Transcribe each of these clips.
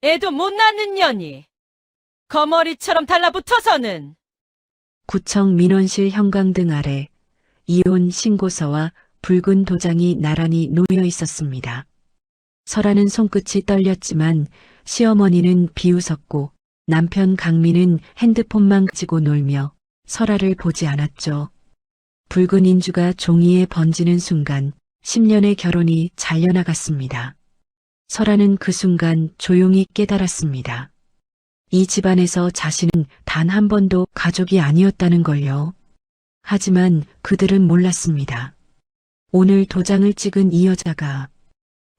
애도 못 낳는 년이 거머리처럼 달라붙어서는. 구청 민원실 형광등 아래 이혼 신고서와 붉은 도장이 나란히 놓여 있었습니다. 설아는 손끝이 떨렸지만 시어머니는 비웃었고 남편 강민은 핸드폰만 가지고 놀며 설아를 보지 않았죠. 붉은 인주가 종이에 번지는 순간 10년의 결혼이 잘려나갔습니다. 설아는 그 순간 조용히 깨달았습니다. 이 집안에서 자신은 단 한 번도 가족이 아니었다는 걸요. 하지만 그들은 몰랐습니다. 오늘 도장을 찍은 이 여자가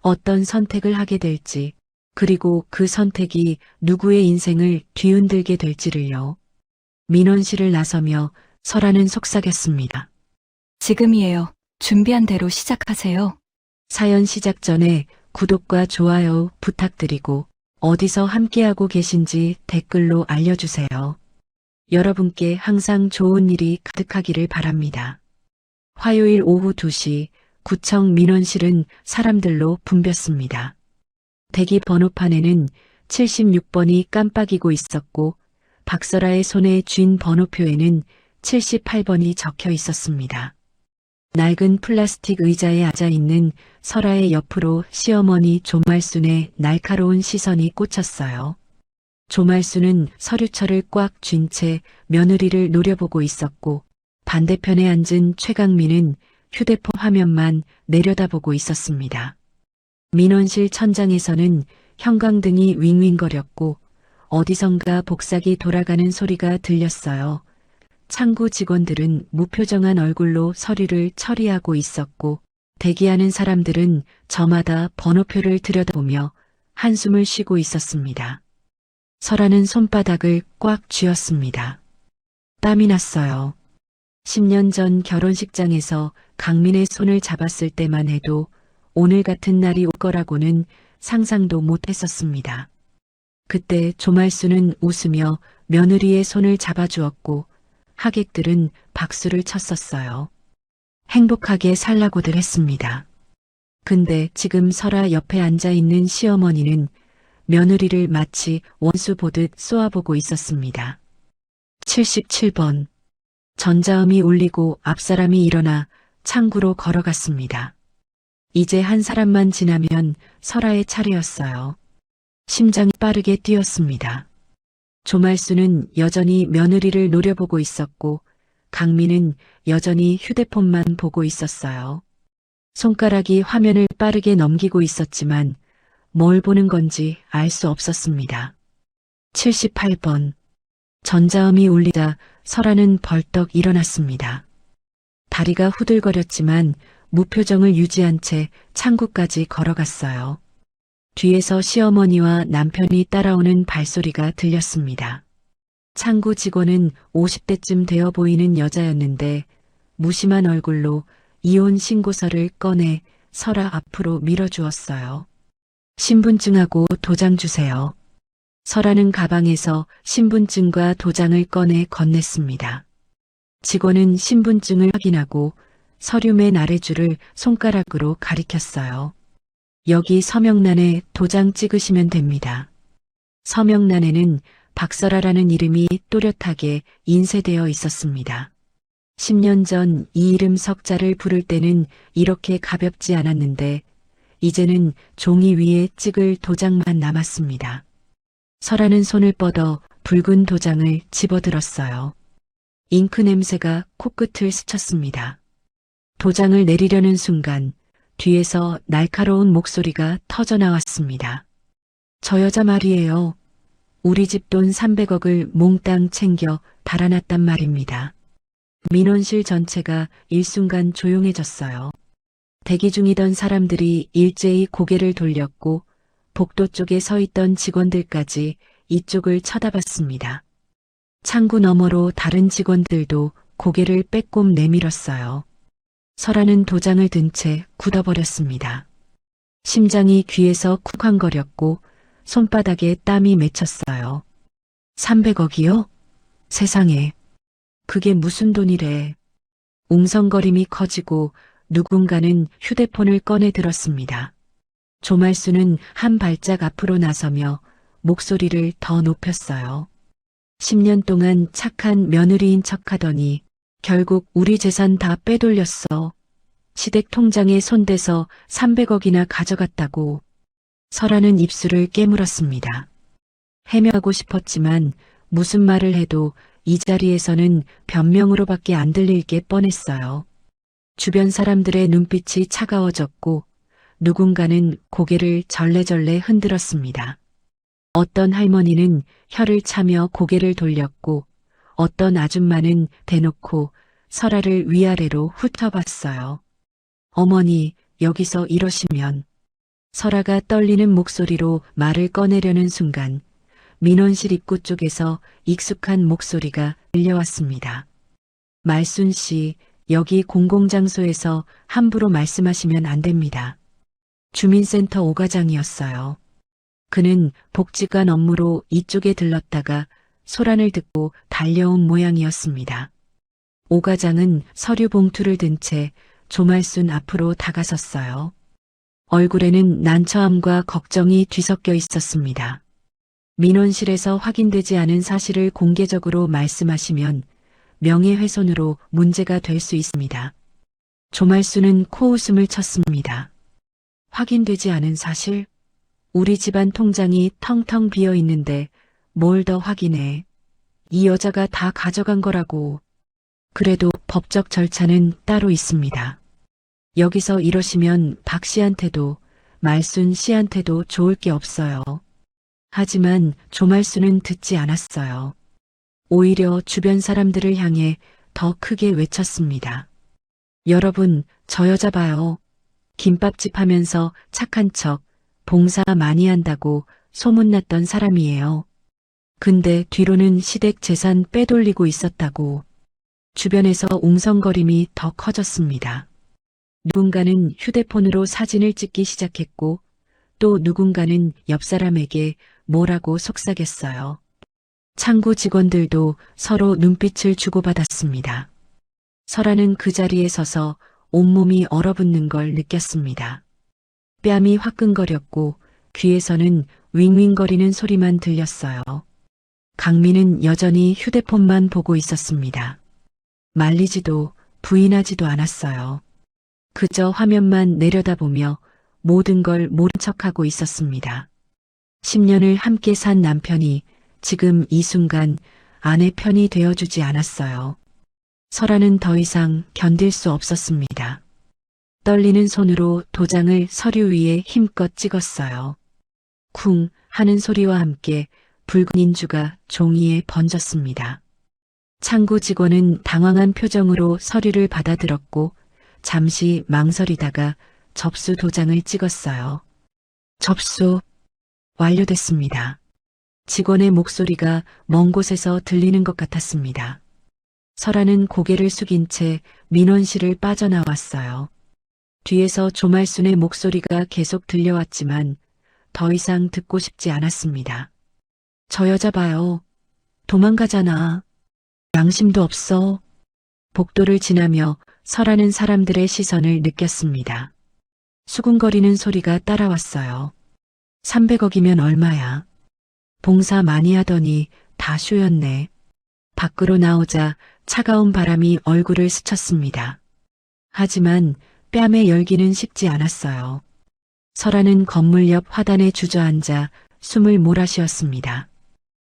어떤 선택을 하게 될지, 그리고 그 선택이 누구의 인생을 뒤흔들게 될지를요. 민원실을 나서며 설아는 속삭였습니다. 지금이에요. 준비한 대로 시작하세요. 사연 시작 전에 구독과 좋아요 부탁드리고 어디서 함께하고 계신지 댓글로 알려주세요. 여러분께 항상 좋은 일이 가득하기를 바랍니다. 화요일 오후 2시 구청 민원실은 사람들로 붐볐습니다. 대기 번호판에는 76번이 깜빡이고 있었고 박설아의 손에 쥔 번호표에는 78번이 적혀 있었습니다. 낡은 플라스틱 의자에 앉아있는 설아의 옆으로 시어머니 조말순의 날카로운 시선이 꽂혔어요. 조말순은 서류철을 꽉 쥔 채 며느리를 노려보고 있었고 반대편에 앉은 최강민은 휴대폰 화면만 내려다보고 있었습니다. 민원실 천장에서는 형광등이 윙윙거렸고 어디선가 복사기 돌아가는 소리가 들렸어요. 창구 직원들은 무표정한 얼굴로 서류를 처리하고 있었고 대기하는 사람들은 저마다 번호표를 들여다보며 한숨을 쉬고 있었습니다. 설아는 손바닥을 꽉 쥐었습니다. 땀이 났어요. 10년 전 결혼식장에서 강민의 손을 잡았을 때만 해도 오늘 같은 날이 올 거라고는 상상도 못했었습니다. 그때 조말수는 웃으며 며느리의 손을 잡아주었고 하객들은 박수를 쳤었어요. 행복하게 살라고들 했습니다. 근데 지금 설아 옆에 앉아있는 시어머니는 며느리를 마치 원수 보듯 쏘아보고 있었습니다. 77번. 전자음이 울리고 앞사람이 일어나 창구로 걸어갔습니다. 이제 한 사람만 지나면 설아의 차례였어요. 심장이 빠르게 뛰었습니다. 조말수는 여전히 며느리를 노려보고 있었고 강민은 여전히 휴대폰만 보고 있었어요. 손가락이 화면을 빠르게 넘기고 있었지만 뭘 보는 건지 알 수 없었습니다. 78번. 전자음이 울리자 설아는 벌떡 일어났습니다. 다리가 후들거렸지만 무표정을 유지한 채 창구까지 걸어갔어요. 뒤에서 시어머니와 남편이 따라오는 발소리가 들렸습니다. 창구 직원은 50대쯤 되어 보이는 여자였는데 무심한 얼굴로 이혼 신고서를 꺼내 설아 앞으로 밀어주었어요. 신분증하고 도장 주세요. 설아는 가방에서 신분증과 도장을 꺼내 건넸습니다. 직원은 신분증을 확인하고 서류 맨 아래줄을 손가락으로 가리켰어요. 여기 서명란에 도장 찍으시면 됩니다. 서명란에는 박설아라는 이름이 또렷하게 인쇄되어 있었습니다. 10년 전 이 이름 석자를 부를 때는 이렇게 가볍지 않았는데 이제는 종이 위에 찍을 도장만 남았습니다. 설아는 손을 뻗어 붉은 도장을 집어들었어요. 잉크 냄새가 코끝을 스쳤습니다. 도장을 내리려는 순간 뒤에서 날카로운 목소리가 터져나왔습니다. 저 여자 말이에요. 우리 집 돈 300억을 몽땅 챙겨 달아났단 말입니다. 민원실 전체가 일순간 조용해졌어요. 대기 중이던 사람들이 일제히 고개를 돌렸고 복도 쪽에 서 있던 직원들까지 이쪽을 쳐다봤습니다. 창구 너머로 다른 직원들도 고개를 빼꼼 내밀었어요. 설아는 도장을 든 채 굳어버렸습니다. 심장이 귀에서 쿵쾅거렸고 손바닥에 땀이 맺혔어요. 300억이요? 세상에. 그게 무슨 돈이래. 웅성거림이 커지고 누군가는 휴대폰을 꺼내 들었습니다. 조말수는 한 발짝 앞으로 나서며 목소리를 더 높였어요. 10년 동안 착한 며느리인 척하더니 결국 우리 재산 다 빼돌렸어. 시댁 통장에 손대서 300억이나 가져갔다고. 설아는 입술을 깨물었습니다. 해명하고 싶었지만 무슨 말을 해도 이 자리에서는 변명으로밖에 안 들릴 게 뻔했어요. 주변 사람들의 눈빛이 차가워졌고 누군가는 고개를 절레절레 흔들었습니다. 어떤 할머니는 혀를 차며 고개를 돌렸고 어떤 아줌마는 대놓고 설아를 위아래로 훑어봤어요. 어머니, 여기서 이러시면. 설아가 떨리는 목소리로 말을 꺼내려는 순간 민원실 입구 쪽에서 익숙한 목소리가 들려왔습니다. 말순 씨, 여기 공공장소에서 함부로 말씀하시면 안 됩니다. 주민센터 오과장이었어요. 그는 복지관 업무로 이쪽에 들렀다가 소란을 듣고 달려온 모양이었습니다. 오과장은 서류 봉투를 든 채 조말순 앞으로 다가섰어요. 얼굴에는 난처함과 걱정이 뒤섞여 있었습니다. 민원실에서 확인되지 않은 사실을 공개적으로 말씀하시면 명예훼손으로 문제가 될 수 있습니다. 조말순은 코웃음을 쳤습니다. 확인되지 않은 사실? 우리 집안 통장이 텅텅 비어 있는데 뭘 더 확인해. 이 여자가 다 가져간 거라고. 그래도 법적 절차는 따로 있습니다. 여기서 이러시면 박 씨한테도 말순 씨한테도 좋을 게 없어요. 하지만 조말순은 듣지 않았어요. 오히려 주변 사람들을 향해 더 크게 외쳤습니다. 여러분, 저 여자 봐요. 김밥집 하면서 착한 척, 봉사 많이 한다고 소문났던 사람이에요. 근데 뒤로는 시댁 재산 빼돌리고 있었다고. 주변에서 웅성거림이 더 커졌습니다. 누군가는 휴대폰으로 사진을 찍기 시작했고 또 누군가는 옆 사람에게 뭐라고 속삭였어요. 창구 직원들도 서로 눈빛을 주고받았습니다. 설아는 그 자리에 서서 온몸이 얼어붙는 걸 느꼈습니다. 뺨이 화끈거렸고 귀에서는 윙윙거리는 소리만 들렸어요. 강민은 여전히 휴대폰만 보고 있었습니다. 말리지도 부인하지도 않았어요. 그저 화면만 내려다보며 모든 걸 모른 척하고 있었습니다. 10년을 함께 산 남편이 지금 이 순간 아내 편이 되어주지 않았어요. 설아는 더 이상 견딜 수 없었습니다. 떨리는 손으로 도장을 서류 위에 힘껏 찍었어요. 쿵 하는 소리와 함께 붉은 인주가 종이에 번졌습니다. 창구 직원은 당황한 표정으로 서류를 받아들었고 잠시 망설이다가 접수 도장을 찍었어요. 접수 완료됐습니다. 직원의 목소리가 먼 곳에서 들리는 것 같았습니다. 설아는 고개를 숙인 채 민원실을 빠져나왔어요. 뒤에서 조말순의 목소리가 계속 들려왔지만 더 이상 듣고 싶지 않았습니다. 저 여자 봐요. 도망가잖아. 양심도 없어. 복도를 지나며 설하는 사람들의 시선을 느꼈습니다. 수군거리는 소리가 따라왔어요. 300억이면 얼마야? 봉사 많이 하더니 다 쇼였네. 밖으로 나오자 차가운 바람이 얼굴을 스쳤습니다. 하지만 뺨의 열기는 식지 않았어요. 설하는 건물 옆 화단에 주저앉아 숨을 몰아쉬었습니다.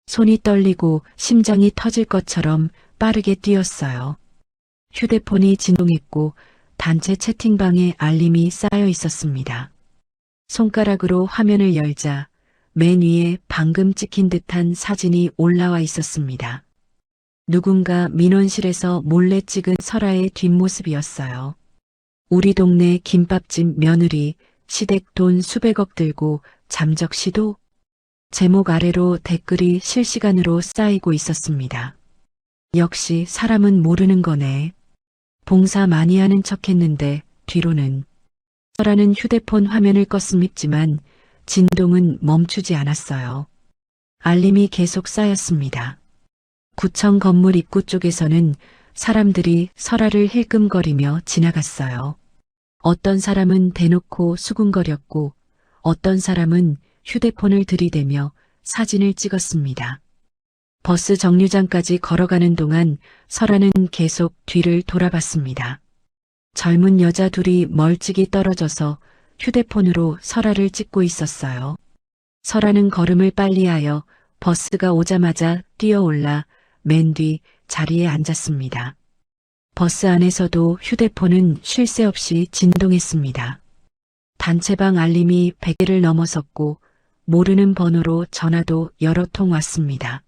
손이 떨리고 심장이 터질 것처럼 빠르게 뛰었어요. 휴대폰이 진동했고 단체 채팅방에 알림이 쌓여 있었습니다. 손가락으로 화면을 열자 맨 위에 방금 찍힌 듯한 사진이 올라와 있었습니다. 누군가 민원실에서 몰래 찍은 설아의 뒷모습이었어요. 우리 동네 김밥집 며느리 시댁 돈 수백억 들고 잠적 시도? 제목 아래로 댓글이 실시간으로 쌓이고 있었습니다. 역시 사람은 모르는 거네. 봉사 많이 하는 척했는데 뒤로는. 설아는 휴대폰 화면을 껐음있지만 진동은 멈추지 않았어요. 알림이 계속 쌓였습니다. 구청 건물 입구 쪽에서는 사람들이 설아를 힐끔거리며 지나갔어요. 어떤 사람은 대놓고 수군거렸고 어떤 사람은 휴대폰을 들이대며 사진을 찍었습니다. 버스 정류장까지 걸어가는 동안 설아는 계속 뒤를 돌아봤습니다. 젊은 여자 둘이 멀찍이 떨어져서 휴대폰으로 설아를 찍고 있었어요. 설아는 걸음을 빨리하여 버스가 오자마자 뛰어올라 맨 뒤 자리에 앉았습니다. 버스 안에서도 휴대폰은 쉴 새 없이 진동했습니다. 단체방 알림이 100개를 넘어섰고 모르는 번호로 전화도 여러 통 왔습니다.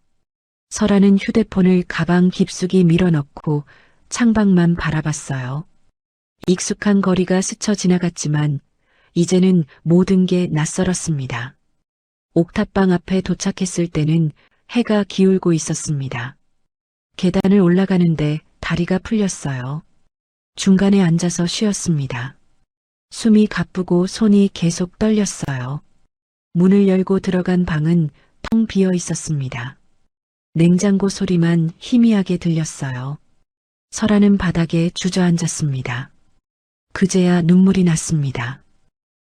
설아는 휴대폰을 가방 깊숙이 밀어넣고 창밖만 바라봤어요. 익숙한 거리가 스쳐 지나갔지만 이제는 모든 게 낯설었습니다. 옥탑방 앞에 도착했을 때는 해가 기울고 있었습니다. 계단을 올라가는데 다리가 풀렸어요. 중간에 앉아서 쉬었습니다. 숨이 가쁘고 손이 계속 떨렸어요. 문을 열고 들어간 방은 텅 비어 있었습니다. 냉장고 소리만 희미하게 들렸어요. 설아는 바닥에 주저앉았습니다. 그제야 눈물이 났습니다.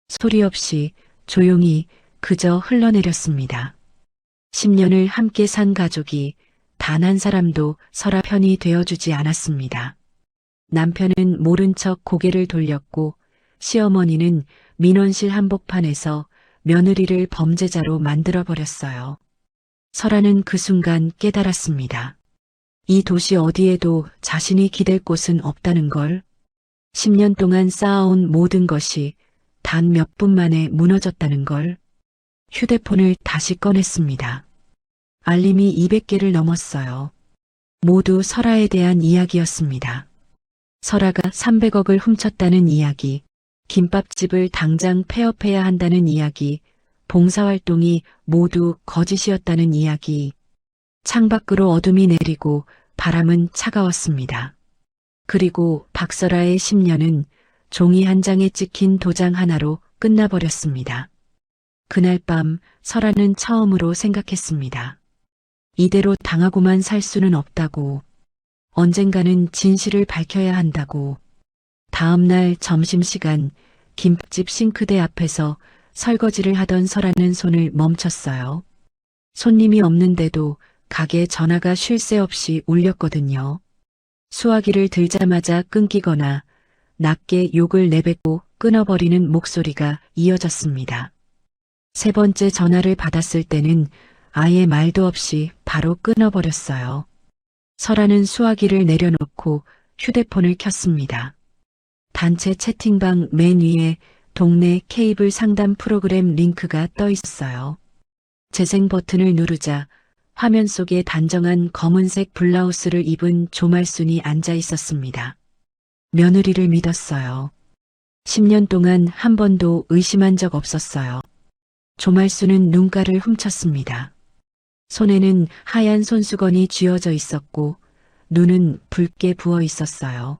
소리 없이 조용히 그저 흘러내렸습니다. 10년을 함께 산 가족이 단 한 사람도 설아 편이 되어주지 않았습니다. 남편은 모른 척 고개를 돌렸고 시어머니는 민원실 한복판에서 며느리를 범죄자로 만들어버렸어요. 설아는 그 순간 깨달았습니다. 이 도시 어디에도 자신이 기댈 곳은 없다는 걸. 10년 동안 쌓아온 모든 것이 단 몇 분 만에 무너졌다는 걸. 휴대폰을 다시 꺼냈습니다. 알림이 200개를 넘었어요. 모두 설아에 대한 이야기였습니다. 설아가 300억을 훔쳤다는 이야기, 김밥집을 당장 폐업해야 한다는 이야기, 봉사활동이 모두 거짓이었다는 이야기. 창밖으로 어둠이 내리고 바람은 차가웠습니다. 그리고 박설아의 10년은 종이 한 장에 찍힌 도장 하나로 끝나버렸습니다. 그날 밤 설아는 처음으로 생각했습니다. 이대로 당하고만 살 수는 없다고. 언젠가는 진실을 밝혀야 한다고. 다음 날 점심시간 김밥집 싱크대 앞에서 설거지를 하던 설아는 손을 멈췄어요. 손님이 없는데도 가게 전화가 쉴 새 없이 울렸거든요. 수화기를 들자마자 끊기거나 낮게 욕을 내뱉고 끊어버리는 목소리가 이어졌습니다. 세 번째 전화를 받았을 때는 아예 말도 없이 바로 끊어버렸어요. 설아는 수화기를 내려놓고 휴대폰을 켰습니다. 단체 채팅방 맨 위에 동네 케이블 상담 프로그램 링크가 떠 있었어요. 재생 버튼을 누르자 화면 속에 단정한 검은색 블라우스를 입은 조말순이 앉아 있었습니다. 며느리를 믿었어요. 10년 동안 한 번도 의심한 적 없었어요. 조말순은 눈가를 훔쳤습니다. 손에는 하얀 손수건이 쥐어져 있었고 눈은 붉게 부어 있었어요.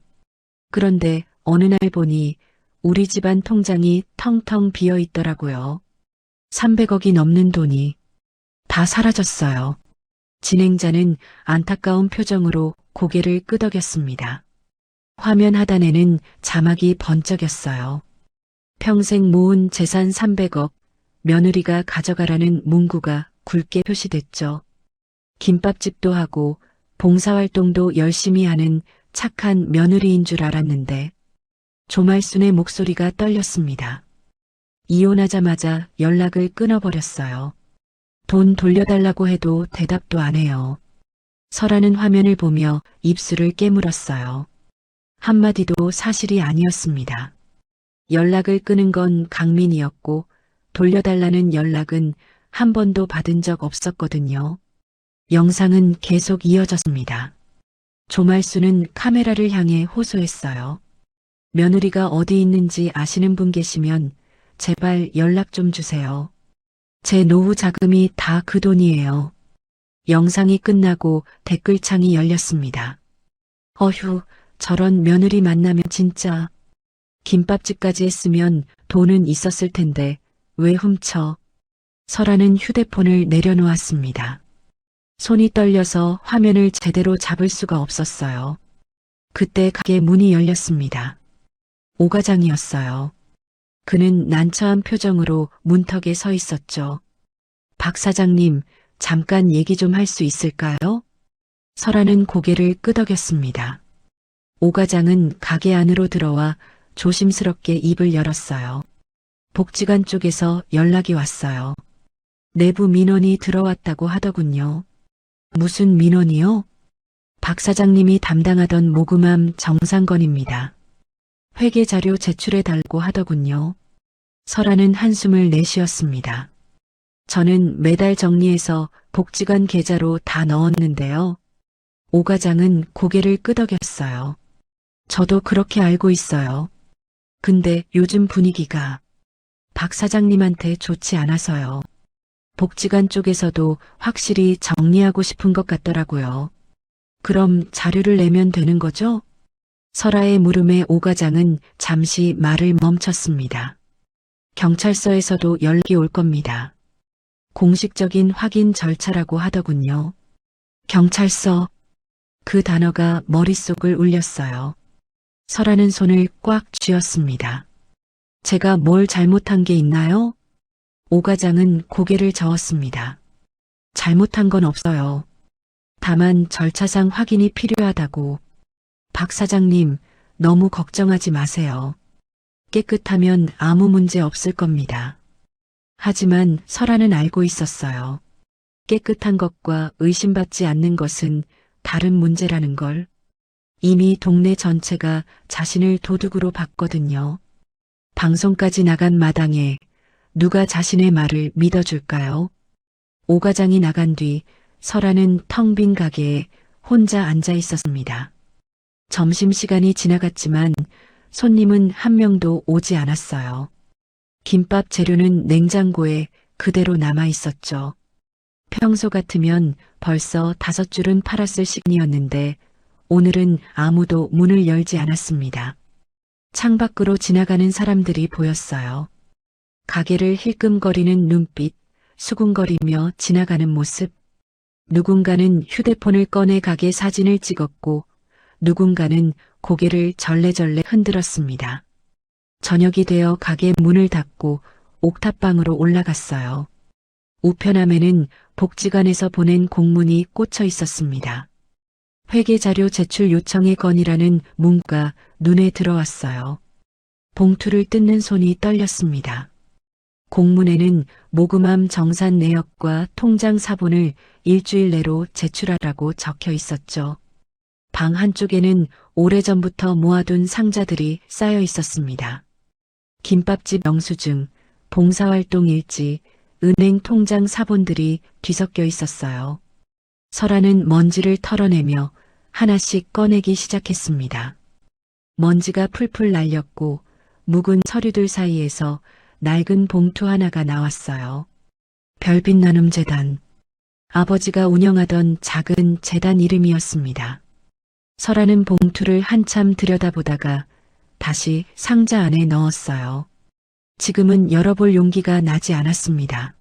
그런데 어느 날 보니 우리 집안 통장이 텅텅 비어 있더라고요. 300억이 넘는 돈이 다 사라졌어요. 진행자는 안타까운 표정으로 고개를 끄덕였습니다. 화면 하단에는 자막이 번쩍였어요. 평생 모은 재산 300억, 며느리가 가져가라는 문구가 굵게 표시됐죠. 김밥집도 하고 봉사활동도 열심히 하는 착한 며느리인 줄 알았는데 조말순의 목소리가 떨렸습니다. 이혼하자마자 연락을 끊어버렸어요. 돈 돌려달라고 해도 대답도 안 해요. 설아는 화면을 보며 입술을 깨물었어요. 한마디도 사실이 아니었습니다. 연락을 끊은 건 강민이었고 돌려달라는 연락은 한 번도 받은 적 없었거든요. 영상은 계속 이어졌습니다. 조말순은 카메라를 향해 호소했어요. 며느리가 어디 있는지 아시는 분 계시면 제발 연락 좀 주세요. 제 노후 자금이 다 그 돈이에요. 영상이 끝나고 댓글창이 열렸습니다. 어휴, 저런 며느리 만나면 진짜. 김밥집까지 했으면 돈은 있었을 텐데 왜 훔쳐. 설아는 휴대폰을 내려놓았습니다. 손이 떨려서 화면을 제대로 잡을 수가 없었어요. 그때 가게 문이 열렸습니다. 오 과장이었어요. 그는 난처한 표정으로 문턱에 서 있었죠. 박 사장님, 잠깐 얘기 좀 할 수 있을까요? 설아는 고개를 끄덕였습니다. 오 과장은 가게 안으로 들어와 조심스럽게 입을 열었어요. 복지관 쪽에서 연락이 왔어요. 내부 민원이 들어왔다고 하더군요. 무슨 민원이요? 박 사장님이 담당하던 모금함 정상건입니다. 회계 자료 제출해달고 하더군요. 설아는 한숨을 내쉬었습니다. 저는 매달 정리해서 복지관 계좌로 다 넣었는데요. 오 과장은 고개를 끄덕였어요. 저도 그렇게 알고 있어요. 근데 요즘 분위기가 박 사장님한테 좋지 않아서요. 복지관 쪽에서도 확실히 정리하고 싶은 것 같더라고요. 그럼 자료를 내면 되는 거죠? 설아의 물음에 오 과장은 잠시 말을 멈췄습니다. 경찰서에서도 연락이 올 겁니다. 공식적인 확인 절차라고 하더군요. 경찰서. 그 단어가 머릿속을 울렸어요. 설아는 손을 꽉 쥐었습니다. 제가 뭘 잘못한 게 있나요? 오 과장은 고개를 저었습니다. 잘못한 건 없어요. 다만 절차상 확인이 필요하다고. 박 사장님, 너무 걱정하지 마세요. 깨끗하면 아무 문제 없을 겁니다. 하지만 설아는 알고 있었어요. 깨끗한 것과 의심받지 않는 것은 다른 문제라는 걸. 이미 동네 전체가 자신을 도둑으로 봤거든요. 방송까지 나간 마당에 누가 자신의 말을 믿어줄까요? 오 과장이 나간 뒤 설아는 텅 빈 가게에 혼자 앉아 있었습니다. 점심시간이 지나갔지만 손님은 한 명도 오지 않았어요. 김밥 재료는 냉장고에 그대로 남아 있었죠. 평소 같으면 벌써 5줄은 팔았을 시간이었는데 오늘은 아무도 문을 열지 않았습니다. 창밖으로 지나가는 사람들이 보였어요. 가게를 힐끔거리는 눈빛, 수군거리며 지나가는 모습. 누군가는 휴대폰을 꺼내 가게 사진을 찍었고 누군가는 고개를 절레절레 흔들었습니다. 저녁이 되어 가게 문을 닫고 옥탑방으로 올라갔어요. 우편함에는 복지관에서 보낸 공문이 꽂혀 있었습니다. 회계자료 제출 요청의 건이라는 문구가 눈에 들어왔어요. 봉투를 뜯는 손이 떨렸습니다. 공문에는 모금함 정산 내역과 통장 사본을 일주일 내로 제출하라고 적혀 있었죠. 방 한쪽에는 오래전부터 모아둔 상자들이 쌓여 있었습니다. 김밥집 영수증, 봉사활동 일지, 은행 통장 사본들이 뒤섞여 있었어요. 설아는 먼지를 털어내며 하나씩 꺼내기 시작했습니다. 먼지가 풀풀 날렸고 묵은 서류들 사이에서 낡은 봉투 하나가 나왔어요. 별빛 나눔 재단. 아버지가 운영하던 작은 재단 이름이었습니다. 설아는 봉투를 한참 들여다보다가 다시 상자 안에 넣었어요. 지금은 열어볼 용기가 나지 않았습니다.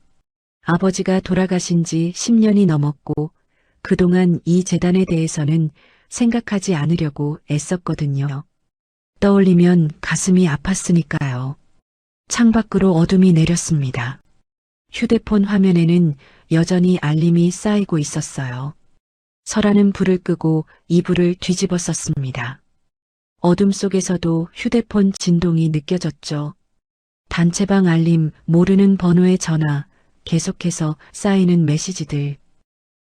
아버지가 돌아가신 지 10년이 넘었고 그동안 이 재단에 대해서는 생각하지 않으려고 애썼거든요. 떠올리면 가슴이 아팠으니까요. 창밖으로 어둠이 내렸습니다. 휴대폰 화면에는 여전히 알림이 쌓이고 있었어요. 설아는 불을 끄고 이불을 뒤집어 썼습니다. 어둠 속에서도 휴대폰 진동이 느껴졌죠. 단체방 알림, 모르는 번호의 전화, 계속해서 쌓이는 메시지들.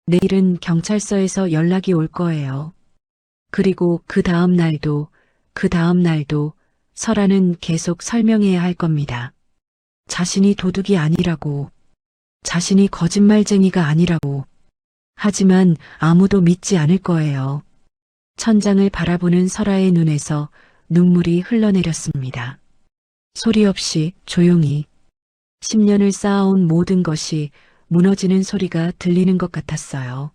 내일은 경찰서에서 연락이 올 거예요. 그리고 그 다음 날도 설아는 계속 설명해야 할 겁니다. 자신이 도둑이 아니라고, 자신이 거짓말쟁이가 아니라고. 하지만 아무도 믿지 않을 거예요. 천장을 바라보는 설아의 눈에서 눈물이 흘러내렸습니다. 소리 없이 조용히 10년을 쌓아온 모든 것이 무너지는 소리가 들리는 것 같았어요.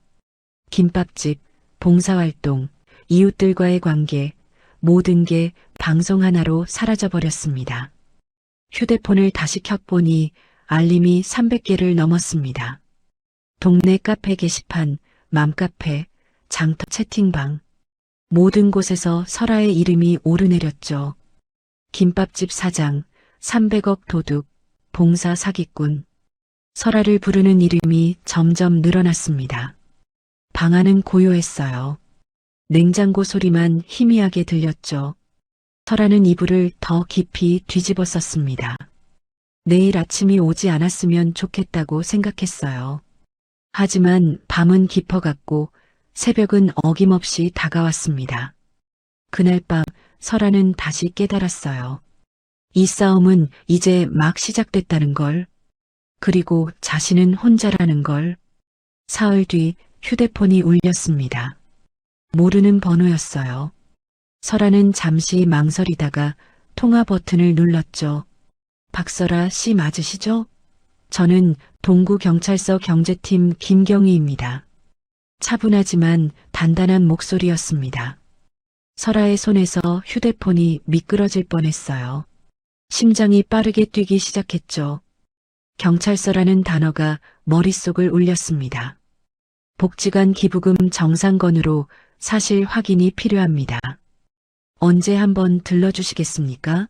김밥집, 봉사활동, 이웃들과의 관계, 모든 게 방송 하나로 사라져버렸습니다. 휴대폰을 다시 켜보니 알림이 300개를 넘었습니다. 동네 카페 게시판, 맘카페, 장터 채팅방. 모든 곳에서 설아의 이름이 오르내렸죠. 김밥집 사장, 300억 도둑, 봉사 사기꾼. 설아를 부르는 이름이 점점 늘어났습니다. 방 안은 고요했어요. 냉장고 소리만 희미하게 들렸죠. 설아는 이불을 더 깊이 뒤집어 썼습니다. 내일 아침이 오지 않았으면 좋겠다고 생각했어요. 하지만 밤은 깊어갔고 새벽은 어김없이 다가왔습니다. 그날 밤 설아는 다시 깨달았어요. 이 싸움은 이제 막 시작됐다는 걸, 그리고 자신은 혼자라는 걸. 사흘 뒤 휴대폰이 울렸습니다. 모르는 번호였어요. 설아는 잠시 망설이다가 통화 버튼을 눌렀죠. 박설아 씨 맞으시죠? 저는 동구경찰서 경제팀 김경희입니다. 차분하지만 단단한 목소리였습니다. 설아의 손에서 휴대폰이 미끄러질 뻔했어요. 심장이 빠르게 뛰기 시작했죠. 경찰서라는 단어가 머릿속을 울렸습니다. 복지관 기부금 정상건으로 사실 확인이 필요합니다. 언제 한번 들러주시겠습니까?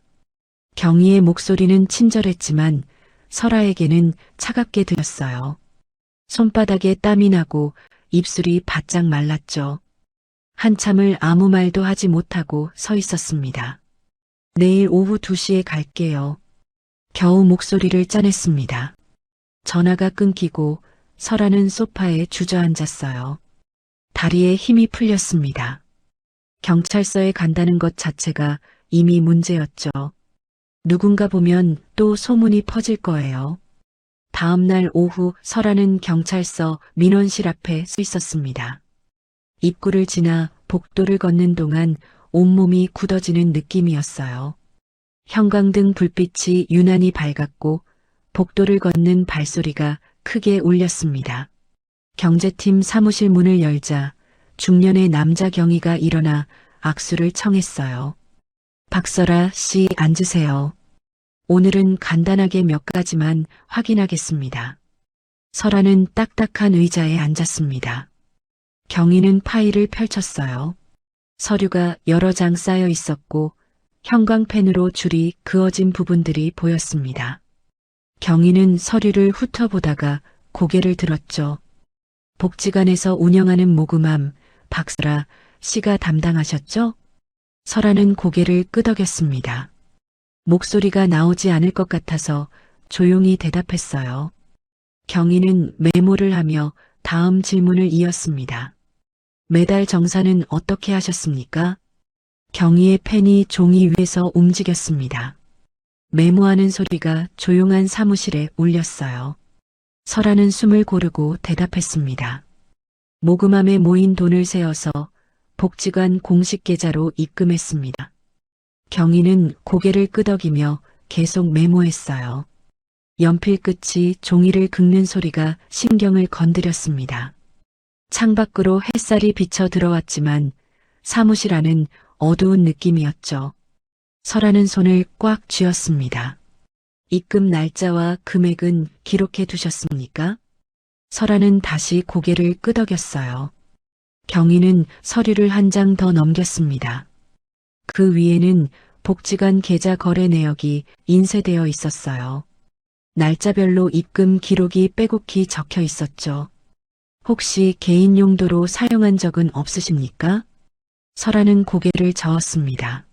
경희의 목소리는 친절했지만 설아에게는 차갑게 들렸어요. 손바닥에 땀이 나고 입술이 바짝 말랐죠. 한참을 아무 말도 하지 못하고 서 있었습니다. 내일 오후 2시에 갈게요. 겨우 목소리를 짜냈습니다. 전화가 끊기고 설아는 소파에 주저앉았어요. 다리에 힘이 풀렸습니다. 경찰서에 간다는 것 자체가 이미 문제였죠. 누군가 보면 또 소문이 퍼질 거예요. 다음 날 오후 설아는 경찰서 민원실 앞에 서 있었습니다. 입구를 지나 복도를 걷는 동안 온몸이 굳어지는 느낌이었어요. 형광등 불빛이 유난히 밝았고 복도를 걷는 발소리가 크게 울렸습니다. 경제팀 사무실 문을 열자 중년의 남자 경위가 일어나 악수를 청했어요. 박설아 씨 앉으세요. 오늘은 간단하게 몇 가지만 확인하겠습니다. 설아는 딱딱한 의자에 앉았습니다. 경희는 파일을 펼쳤어요. 서류가 여러 장 쌓여 있었고 형광펜으로 줄이 그어진 부분들이 보였습니다. 경희는 서류를 훑어보다가 고개를 들었죠. 복지관에서 운영하는 모금함 박설아 씨가 담당하셨죠? 설아는 고개를 끄덕였습니다. 목소리가 나오지 않을 것 같아서 조용히 대답했어요. 경희는 메모를 하며 다음 질문을 이었습니다. 매달 정산은 어떻게 하셨습니까? 경희의 펜이 종이 위에서 움직였습니다. 메모하는 소리가 조용한 사무실에 울렸어요. 설아는 숨을 고르고 대답했습니다. 모금함에 모인 돈을 세어서 복지관 공식 계좌로 입금했습니다. 경희는 고개를 끄덕이며 계속 메모했어요. 연필 끝이 종이를 긁는 소리가 신경을 건드렸습니다. 창밖으로 햇살이 비쳐 들어왔지만 사무실 안은 어두운 느낌이었죠. 설아는 손을 꽉 쥐었습니다. 입금 날짜와 금액은 기록해 두셨습니까? 설아는 다시 고개를 끄덕였어요. 경희는 서류를 한 장 더 넘겼습니다. 그 위에는 복지관 계좌 거래 내역이 인쇄되어 있었어요. 날짜별로 입금 기록이 빼곡히 적혀 있었죠. 혹시 개인 용도로 사용한 적은 없으십니까? 설아는 고개를 저었습니다.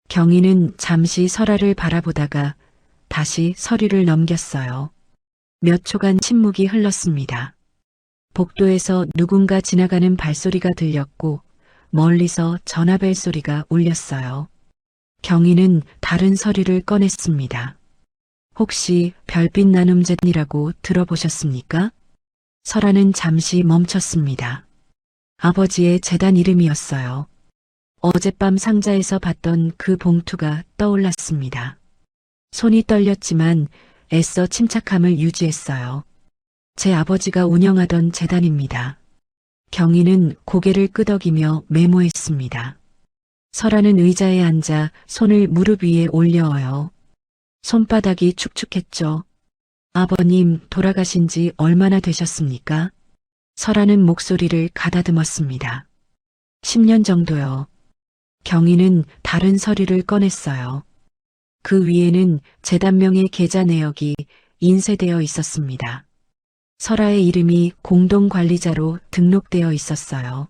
경희는 잠시 설아를 바라보다가 다시 서류를 넘겼어요. 몇 초간 침묵이 흘렀습니다. 복도에서 누군가 지나가는 발소리가 들렸고 멀리서 전화벨 소리가 울렸어요. 경희는 다른 서류를 꺼냈습니다. 혹시 별빛 나눔제이라고 들어보셨습니까? 설아는 잠시 멈췄습니다. 아버지의 재단 이름이었어요. 어젯밤 상자에서 봤던 그 봉투가 떠올랐습니다. 손이 떨렸지만 애써 침착함을 유지했어요. 제 아버지가 운영하던 재단입니다. 경희는 고개를 끄덕이며 메모했습니다. 설아는 의자에 앉아 손을 무릎 위에 올려요. 손바닥이 축축했죠. 아버님 돌아가신 지 얼마나 되셨습니까? 설아는 목소리를 가다듬었습니다. 10년 정도요. 경희는 다른 서류를 꺼냈어요. 그 위에는 재단명의 계좌 내역이 인쇄되어 있었습니다. 설아의 이름이 공동관리자로 등록되어 있었어요.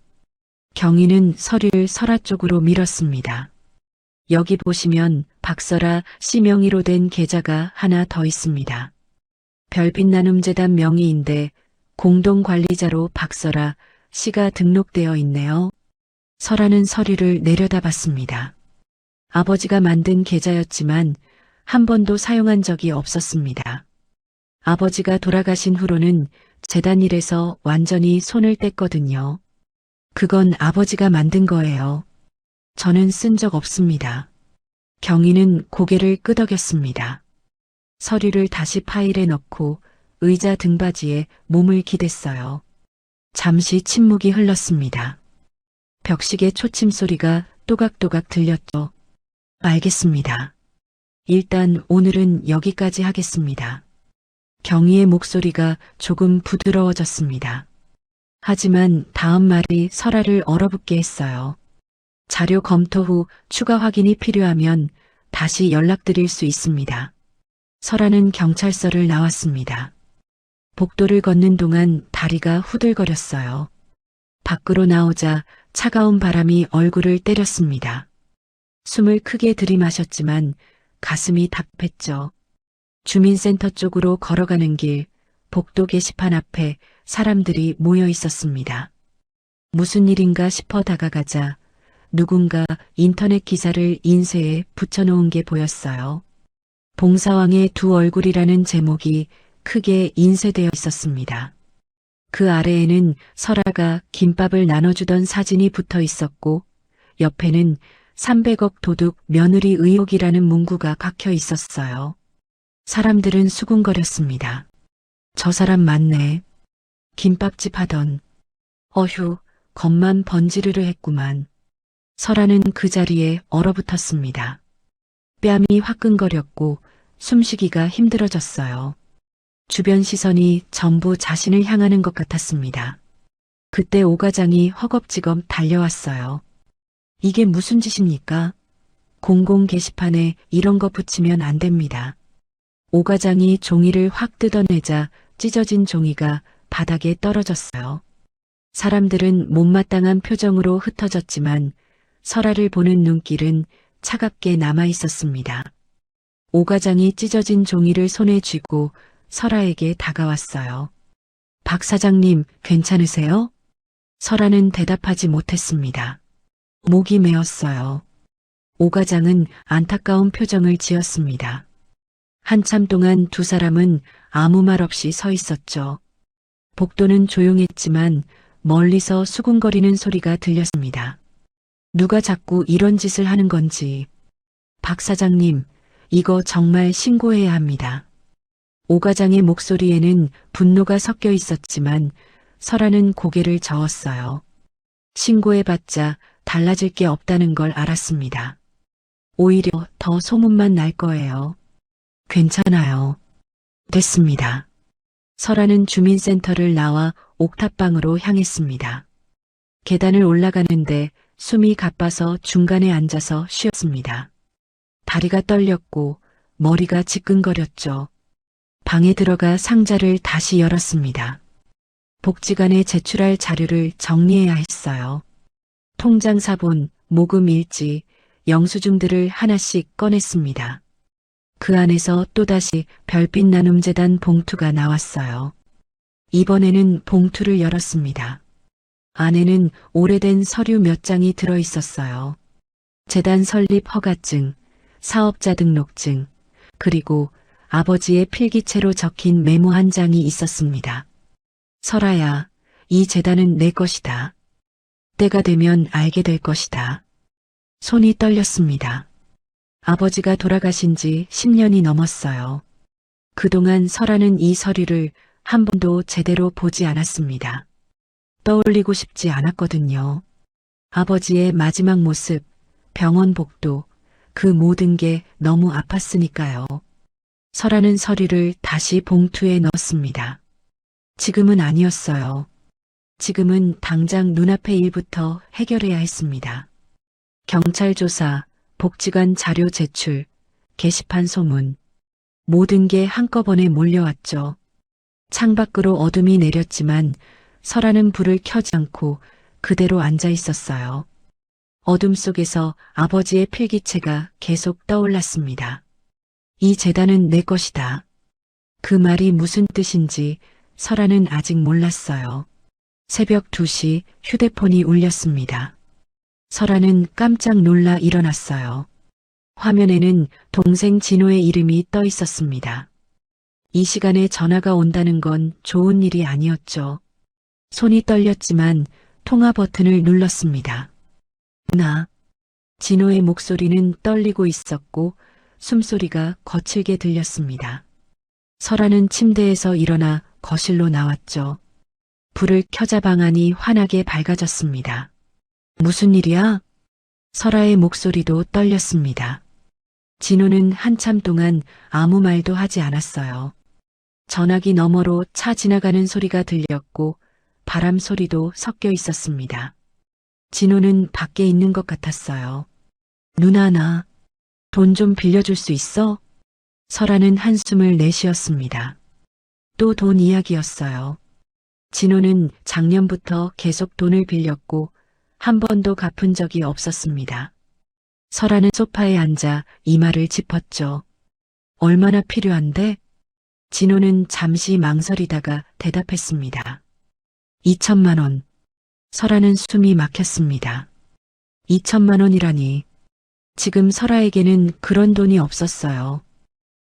경위는 서류를 설아 쪽으로 밀었습니다. 여기 보시면 박설아 씨 명의로 된 계좌가 하나 더 있습니다. 별빛나눔재단 명의인데 공동관리자로 박설아 씨가 등록되어 있네요. 설아는 서류를 내려다봤습니다. 아버지가 만든 계좌였지만 한 번도 사용한 적이 없었습니다. 아버지가 돌아가신 후로는 재단 일에서 완전히 손을 뗐거든요. 그건 아버지가 만든 거예요. 저는 쓴 적 없습니다. 경희는 고개를 끄덕였습니다. 서류를 다시 파일에 넣고 의자 등받이에 몸을 기댔어요. 잠시 침묵이 흘렀습니다. 벽시계 초침 소리가 또각또각 들렸죠. 알겠습니다. 일단 오늘은 여기까지 하겠습니다. 경희의 목소리가 조금 부드러워졌습니다. 하지만 다음 말이 설아를 얼어붙게 했어요. 자료 검토 후 추가 확인이 필요하면 다시 연락드릴 수 있습니다. 설아는 경찰서를 나왔습니다. 복도를 걷는 동안 다리가 후들거렸어요. 밖으로 나오자 차가운 바람이 얼굴을 때렸습니다. 숨을 크게 들이마셨지만 가슴이 답했죠. 주민센터 쪽으로 걸어가는 길, 복도 게시판 앞에 사람들이 모여 있었습니다. 무슨 일인가 싶어 다가가자 누군가 인터넷 기사를 인쇄에 붙여놓은 게 보였어요. 봉사왕의 두 얼굴이라는 제목이 크게 인쇄되어 있었습니다. 그 아래에는 설아가 김밥을 나눠주던 사진이 붙어 있었고 옆에는 300억 도둑 며느리 의혹이라는 문구가 박혀 있었어요. 사람들은 수군거렸습니다. 저 사람 맞네. 김밥집 하던. 어휴, 겁만 번지르르 했구만. 설아는 그 자리에 얼어붙었습니다. 뺨이 화끈거렸고 숨쉬기가 힘들어졌어요. 주변 시선이 전부 자신을 향하는 것 같았습니다. 그때 오 과장이 허겁지겁 달려왔어요. 이게 무슨 짓입니까? 공공 게시판에 이런 거 붙이면 안 됩니다. 오 과장이 종이를 확 뜯어내자 찢어진 종이가 바닥에 떨어졌어요. 사람들은 못마땅한 표정으로 흩어졌지만 설아를 보는 눈길은 차갑게 남아 있었습니다. 오 과장이 찢어진 종이를 손에 쥐고 설아에게 다가왔어요. 박 사장님, 괜찮으세요? 설아는 대답하지 못했습니다. 목이 메었어요. 오 과장은 안타까운 표정을 지었습니다. 한참 동안 두 사람은 아무 말 없이 서 있었죠. 복도는 조용했지만 멀리서 수군거리는 소리가 들렸습니다. 누가 자꾸 이런 짓을 하는 건지. 박 사장님, 이거 정말 신고해야 합니다. 오 과장의 목소리에는 분노가 섞여 있었지만 설아는 고개를 저었어요. 신고해봤자 달라질 게 없다는 걸 알았습니다. 오히려 더 소문만 날 거예요. 괜찮아요. 됐습니다. 설아는 주민센터를 나와 옥탑방으로 향했습니다. 계단을 올라가는데 숨이 가빠서 중간에 앉아서 쉬었습니다. 다리가 떨렸고 머리가 지끈거렸죠. 방에 들어가 상자를 다시 열었습니다. 복지관에 제출할 자료를 정리해야 했어요. 통장 사본, 모금 일지, 영수증들을 하나씩 꺼냈습니다. 그 안에서 또다시 별빛나눔재단 봉투가 나왔어요. 이번에는 봉투를 열었습니다. 안에는 오래된 서류 몇 장이 들어 있었어요. 재단 설립 허가증, 사업자 등록증, 그리고 아버지의 필기체로 적힌 메모 한 장이 있었습니다. 설아야, 이 재단은 내 것이다. 때가 되면 알게 될 것이다. 손이 떨렸습니다. 아버지가 돌아가신 지 10년이 넘었어요. 그동안 설아는 이 서류를 한 번도 제대로 보지 않았습니다. 떠올리고 싶지 않았거든요. 아버지의 마지막 모습, 병원 복도, 그 모든 게 너무 아팠으니까요. 설아는 서류를 다시 봉투에 넣었습니다. 지금은 아니었어요. 지금은 당장 눈앞의 일부터 해결해야 했습니다. 경찰 조사, 복지관 자료 제출, 게시판 소문. 모든 게 한꺼번에 몰려왔죠. 창밖으로 어둠이 내렸지만 설아는 불을 켜지 않고 그대로 앉아 있었어요. 어둠 속에서 아버지의 필기체가 계속 떠올랐습니다. 이 재단은 내 것이다. 그 말이 무슨 뜻인지 설아는 아직 몰랐어요. 새벽 2시 휴대폰이 울렸습니다. 설아는 깜짝 놀라 일어났어요. 화면에는 동생 진호의 이름이 떠 있었습니다. 이 시간에 전화가 온다는 건 좋은 일이 아니었죠. 손이 떨렸지만 통화 버튼을 눌렀습니다. 누나. 진호의 목소리는 떨리고 있었고 숨소리가 거칠게 들렸습니다. 설아는 침대에서 일어나 거실로 나왔죠. 불을 켜자 방안이 환하게 밝아졌습니다. 무슨 일이야? 설아의 목소리도 떨렸습니다. 진호는 한참 동안 아무 말도 하지 않았어요. 전화기 너머로 차 지나가는 소리가 들렸고 바람 소리도 섞여 있었습니다. 진호는 밖에 있는 것 같았어요. 누나, 나 돈 좀 빌려줄 수 있어? 설아는 한숨을 내쉬었습니다. 또 돈 이야기였어요. 진호는 작년부터 계속 돈을 빌렸고 한 번도 갚은 적이 없었습니다. 설아는 소파에 앉아 이마를 짚었죠. 얼마나 필요한데? 진호는 잠시 망설이다가 대답했습니다. 2천만 원. 설아는 숨이 막혔습니다. 2천만 원이라니. 지금 설아에게는 그런 돈이 없었어요.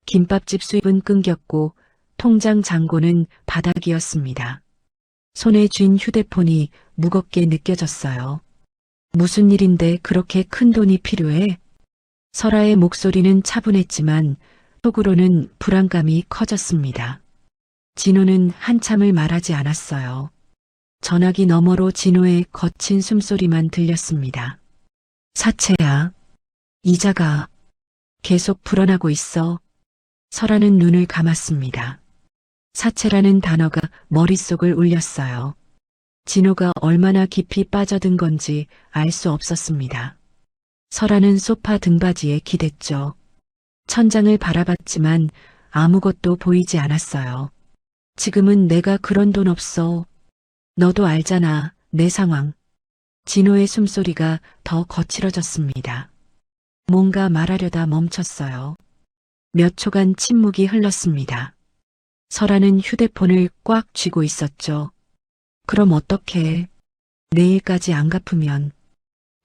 김밥집 수입은 끊겼고 통장 잔고는 바닥이었습니다. 손에 쥔 휴대폰이 무겁게 느껴졌어요. 무슨 일인데 그렇게 큰 돈이 필요해? 설아의 목소리는 차분했지만 속으로는 불안감이 커졌습니다. 진호는 한참을 말하지 않았어요. 전화기 너머로 진호의 거친 숨소리만 들렸습니다. 사채야. 이자가 계속 불어나고 있어. 설아는 눈을 감았습니다. 사채라는 단어가 머릿속을 울렸어요. 진호가 얼마나 깊이 빠져든 건지 알 수 없었습니다. 설아는 소파 등받이에 기댔죠. 천장을 바라봤지만 아무것도 보이지 않았어요. 지금은 내가 그런 돈 없어. 너도 알잖아, 내 상황. 진호의 숨소리가 더 거칠어졌습니다. 뭔가 말하려다 멈췄어요. 몇 초간 침묵이 흘렀습니다. 설아는 휴대폰을 꽉 쥐고 있었죠. 그럼 어떡해? 내일까지 안 갚으면.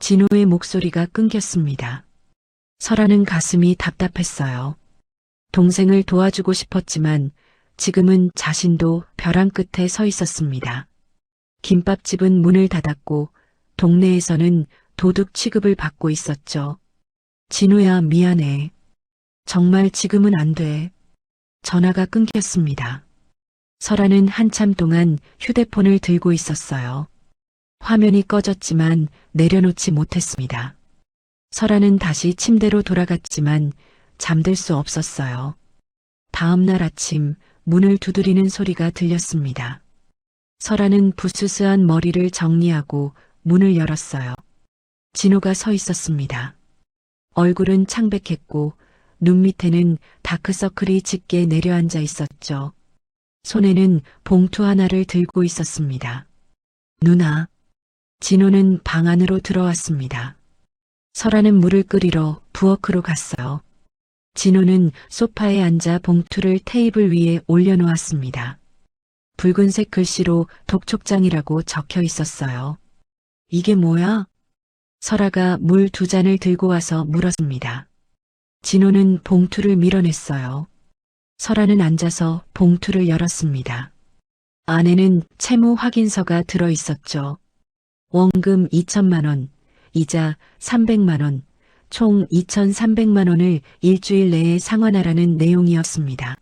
진호의 목소리가 끊겼습니다. 설아는 가슴이 답답했어요. 동생을 도와주고 싶었지만 지금은 자신도 벼랑 끝에 서 있었습니다. 김밥집은 문을 닫았고 동네에서는 도둑 취급을 받고 있었죠. 진호야, 미안해. 정말 지금은 안 돼. 전화가 끊겼습니다. 설아는 한참 동안 휴대폰을 들고 있었어요. 화면이 꺼졌지만 내려놓지 못했습니다. 설아는 다시 침대로 돌아갔지만 잠들 수 없었어요. 다음 날 아침 문을 두드리는 소리가 들렸습니다. 설아는 부스스한 머리를 정리하고 문을 열었어요. 진호가 서 있었습니다. 얼굴은 창백했고 눈 밑에는 다크서클이 짙게 내려앉아 있었죠. 손에는 봉투 하나를 들고 있었습니다. 누나. 진호는 방 안으로 들어왔습니다. 설아는 물을 끓이러 부엌으로 갔어요. 진호는 소파에 앉아 봉투를 테이블 위에 올려놓았습니다. 붉은색 글씨로 독촉장이라고 적혀 있었어요. 이게 뭐야? 설아가 물 2잔을 들고 와서 물었습니다. 진호는 봉투를 밀어냈어요. 설아는 앉아서 봉투를 열었습니다. 안에는 채무 확인서가 들어 있었죠. 원금 2천만 원, 이자 300만 원, 총 2,300만 원을 일주일 내에 상환하라는 내용이었습니다.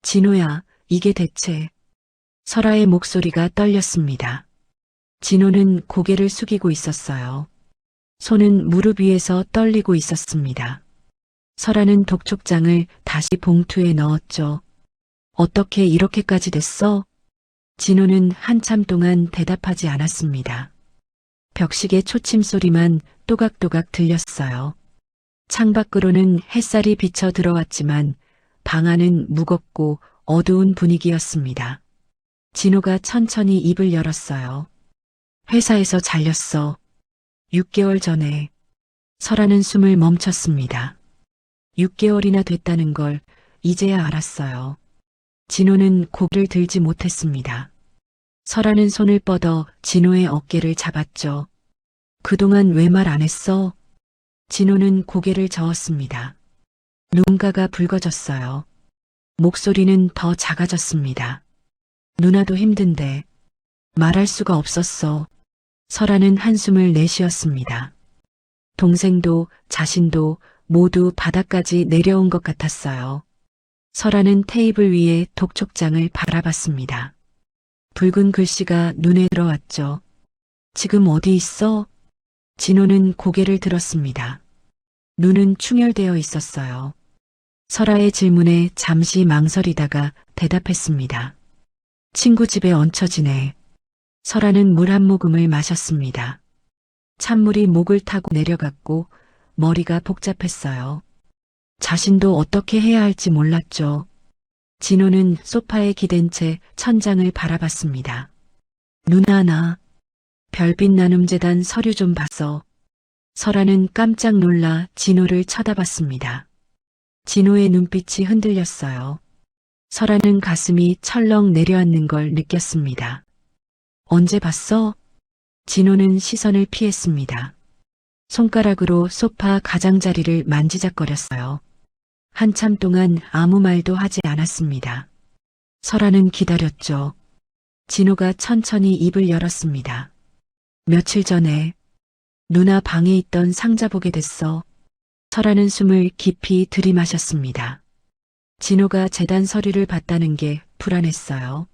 진호야, 이게 대체. 설아의 목소리가 떨렸습니다. 진호는 고개를 숙이고 있었어요. 손은 무릎 위에서 떨리고 있었습니다. 설아는 독촉장을 다시 봉투에 넣었죠. 어떻게 이렇게까지 됐어? 진호는 한참 동안 대답하지 않았습니다. 벽식의 초침 소리만 또각또각 들렸어요. 창밖으로는 햇살이 비쳐 들어왔지만 방 안은 무겁고 어두운 분위기였습니다. 진호가 천천히 입을 열었어요. 회사에서 잘렸어. 6개월 전에. 설아는 숨을 멈췄습니다. 6개월이나 됐다는 걸 이제야 알았어요. 진호는 고개를 들지 못했습니다. 설아는 손을 뻗어 진호의 어깨를 잡았죠. 그동안 왜 말 안 했어? 진호는 고개를 저었습니다. 눈가가 붉어졌어요. 목소리는 더 작아졌습니다. 누나도 힘든데 말할 수가 없었어. 설아는 한숨을 내쉬었습니다. 동생도 자신도 모두 바닥까지 내려온 것 같았어요. 설아는 테이블 위에 독촉장을 바라봤습니다. 붉은 글씨가 눈에 들어왔죠. 지금 어디 있어? 진호는 고개를 들었습니다. 눈은 충혈되어 있었어요. 설아의 질문에 잠시 망설이다가 대답했습니다. 친구 집에 얹혀 지내. 설아는 물 한 모금을 마셨습니다. 찬물이 목을 타고 내려갔고 머리가 복잡했어요. 자신도 어떻게 해야 할지 몰랐죠. 진호는 소파에 기댄 채 천장을 바라봤습니다. 누나 나 별빛 나눔재단 서류 좀 봤어. 설아는 깜짝 놀라 진호를 쳐다봤습니다. 진호의 눈빛이 흔들렸어요. 설아는 가슴이 철렁 내려앉는 걸 느꼈습니다. 언제 봤어? 진호는 시선을 피했습니다. 손가락으로 소파 가장자리를 만지작거렸어요. 한참 동안 아무 말도 하지 않았습니다. 설아는 기다렸죠. 진호가 천천히 입을 열었습니다. 며칠 전에 누나 방에 있던 상자 보게 됐어. 설아는 숨을 깊이 들이마셨습니다. 진호가 재단 서류를 봤다는 게 불안했어요.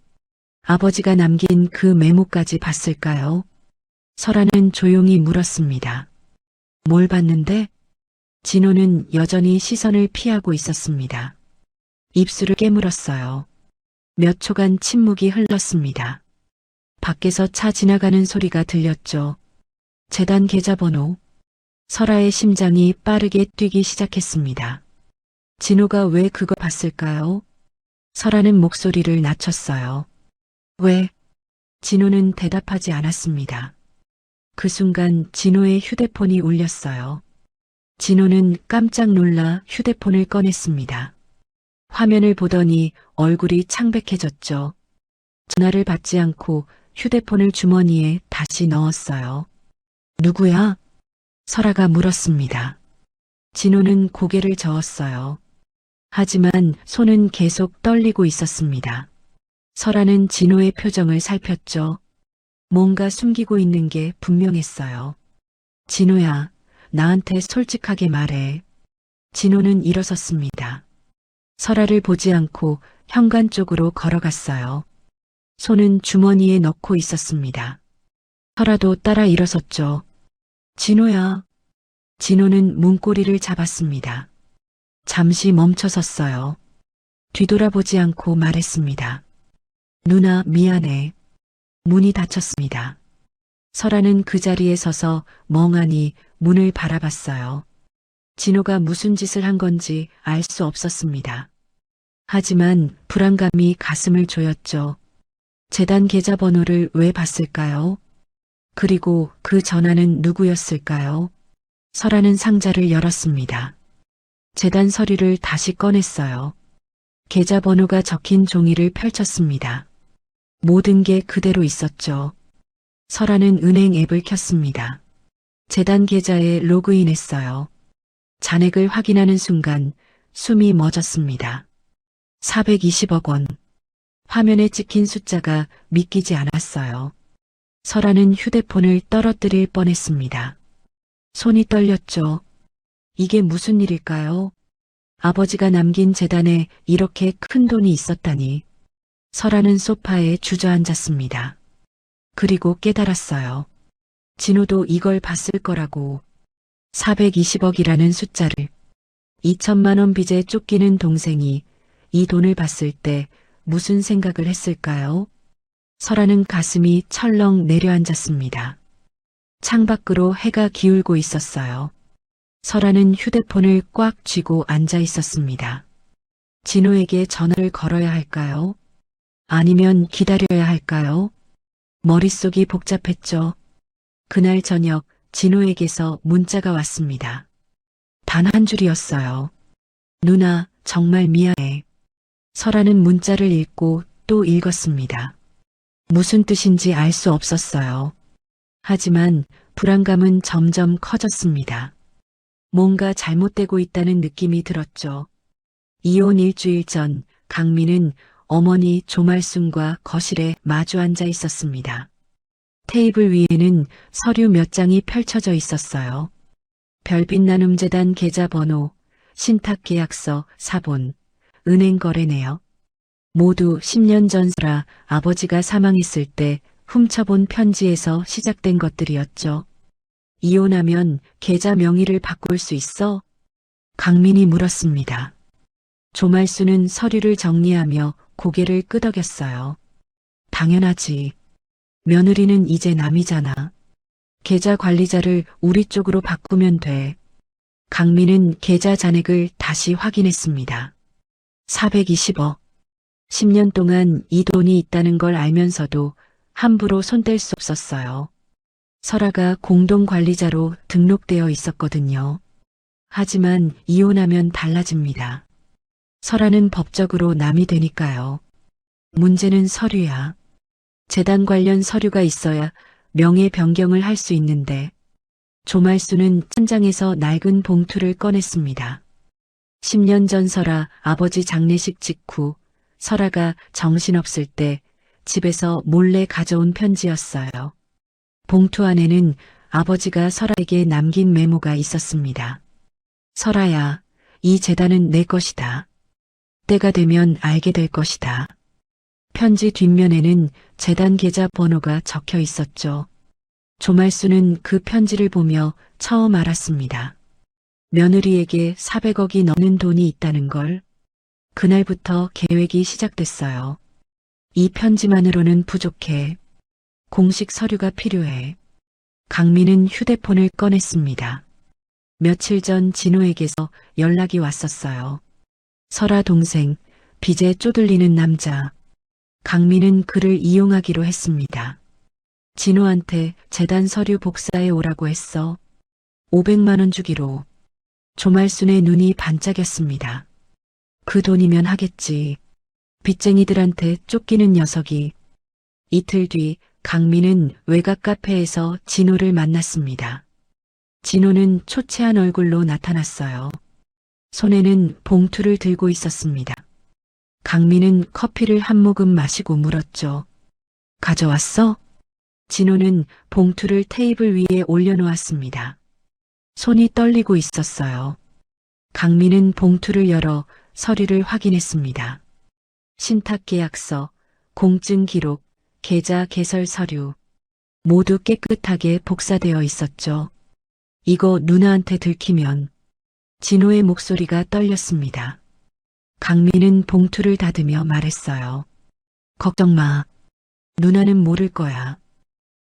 아버지가 남긴 그 메모까지 봤을까요? 설아는 조용히 물었습니다. 뭘 봤는데? 진호는 여전히 시선을 피하고 있었습니다. 입술을 깨물었어요. 몇 초간 침묵이 흘렀습니다. 밖에서 차 지나가는 소리가 들렸죠. 재단 계좌번호. 설아의 심장이 빠르게 뛰기 시작했습니다. 진호가 왜 그걸 봤을까요? 설아는 목소리를 낮췄어요. 왜? 진호는 대답하지 않았습니다. 그 순간 진호의 휴대폰이 울렸어요. 진호는 깜짝 놀라 휴대폰을 꺼냈습니다. 화면을 보더니 얼굴이 창백해졌죠. 전화를 받지 않고 휴대폰을 주머니에 다시 넣었어요. 누구야? 설아가 물었습니다. 진호는 고개를 저었어요. 하지만 손은 계속 떨리고 있었습니다. 설아는 진호의 표정을 살폈죠. 뭔가 숨기고 있는 게 분명했어요. 진호야, 나한테 솔직하게 말해. 진호는 일어섰습니다. 설아를 보지 않고 현관 쪽으로 걸어갔어요. 손은 주머니에 넣고 있었습니다. 설아도 따라 일어섰죠. 진호야. 진호는 문고리를 잡았습니다. 잠시 멈춰섰어요. 뒤돌아보지 않고 말했습니다. 누나 미안해. 문이 닫혔습니다. 설아는 그 자리에 서서 멍하니 문을 바라봤어요. 진호가 무슨 짓을 한 건지 알 수 없었습니다. 하지만 불안감이 가슴을 조였죠. 재단 계좌번호를 왜 봤을까요? 그리고 그 전화는 누구였을까요? 설아는 상자를 열었습니다. 재단 서류를 다시 꺼냈어요. 계좌번호가 적힌 종이를 펼쳤습니다. 모든 게 그대로 있었죠. 설아는 은행 앱을 켰습니다. 재단 계좌에 로그인했어요. 잔액을 확인하는 순간 숨이 멎었습니다. 420억 원. 화면에 찍힌 숫자가 믿기지 않았어요. 설아는 휴대폰을 떨어뜨릴 뻔했습니다. 손이 떨렸죠. 이게 무슨 일일까요? 아버지가 남긴 재단에 이렇게 큰 돈이 있었다니. 설아는 소파에 주저앉았습니다. 그리고 깨달았어요. 진호도 이걸 봤을 거라고. 420억이라는 숫자를. 2천만 원 빚에 쫓기는 동생이 이 돈을 봤을 때 무슨 생각을 했을까요? 설아는 가슴이 철렁 내려앉았습니다. 창밖으로 해가 기울고 있었어요. 설아는 휴대폰을 꽉 쥐고 앉아 있었습니다. 진호에게 전화를 걸어야 할까요? 아니면 기다려야 할까요? 머릿속이 복잡했죠. 그날 저녁 진호에게서 문자가 왔습니다. 단 한 줄이었어요. 누나, 정말 미안해. 설아는 문자를 읽고 또 읽었습니다. 무슨 뜻인지 알 수 없었어요. 하지만 불안감은 점점 커졌습니다. 뭔가 잘못되고 있다는 느낌이 들었죠. 이혼 일주일 전 강민은 어머니 조말순과 거실에 마주 앉아 있었습니다. 테이블 위에는 서류 몇 장이 펼쳐져 있었어요. 별빛나눔재단 계좌번호, 신탁계약서, 사본, 은행거래 내역. 모두 10년 전라 아버지가 사망했을 때 훔쳐본 편지에서 시작된 것들이었죠. 이혼하면 계좌 명의를 바꿀 수 있어? 강민이 물었습니다. 조말수는 서류를 정리하며 고개를 끄덕였어요. 당연하지. 며느리는 이제 남이잖아. 계좌 관리자를 우리 쪽으로 바꾸면 돼. 강민은 계좌 잔액을 다시 확인했습니다. 420억. 10년 동안 이 돈이 있다는 걸 알면서도 함부로 손댈 수 없었어요. 설아가 공동관리자로 등록되어 있었거든요. 하지만 이혼하면 달라집니다. 설아는 법적으로 남이 되니까요. 문제는 서류야. 재단 관련 서류가 있어야 명예 변경을 할 수 있는데 조말수는 천장에서 낡은 봉투를 꺼냈습니다. 10년 전 설아 아버지 장례식 직후 설아가 정신없을 때 집에서 몰래 가져온 편지였어요. 봉투 안에는 아버지가 설아에게 남긴 메모가 있었습니다. 설아야, 이 재단은 내 것이다. 때가 되면 알게 될 것이다. 편지 뒷면에는 재단 계좌 번호가 적혀 있었죠. 조말수는 그 편지를 보며 처음 알았습니다. 며느리에게 400억이 넘는 돈이 있다는 걸. 그날부터 계획이 시작됐어요. 이 편지만으로는 부족해. 공식 서류가 필요해. 강민은 휴대폰을 꺼냈습니다. 며칠 전 진호에게서 연락이 왔었어요. 설아 동생, 빚에 쪼들리는 남자. 강민은 그를 이용하기로 했습니다. 진호한테 재단 서류 복사해 오라고 했어. 500만 원 주기로. 조말순의 눈이 반짝였습니다. 그 돈이면 하겠지. 빚쟁이들한테 쫓기는 녀석이. 이틀 뒤 강민은 외곽 카페에서 진호를 만났습니다. 진호는 초췌한 얼굴로 나타났어요. 손에는 봉투를 들고 있었습니다. 강민은 커피를 한 모금 마시고 물었죠. 가져왔어? 진호는 봉투를 테이블 위에 올려놓았습니다. 손이 떨리고 있었어요. 강민은 봉투를 열어 서류를 확인했습니다. 신탁계약서, 공증기록, 계좌 개설 서류 모두 깨끗하게 복사되어 있었죠. 이거 누나한테 들키면. 진호의 목소리가 떨렸습니다. 강민은 봉투를 닫으며 말했어요. 걱정 마. 누나는 모를 거야.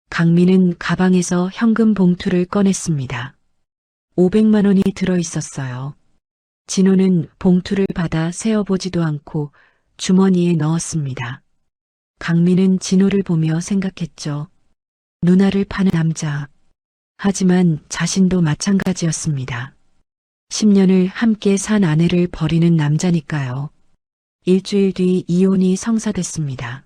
강민은 가방에서 현금 봉투를 꺼냈습니다. 500만 원이 들어 있었어요. 진호는 봉투를 받아 세어보지도 않고 주머니에 넣었습니다. 강민은 진호를 보며 생각했죠. 누나를 파는 남자. 하지만 자신도 마찬가지였습니다. 10년을 함께 산 아내를 버리는 남자니까요. 일주일 뒤 이혼이 성사됐습니다.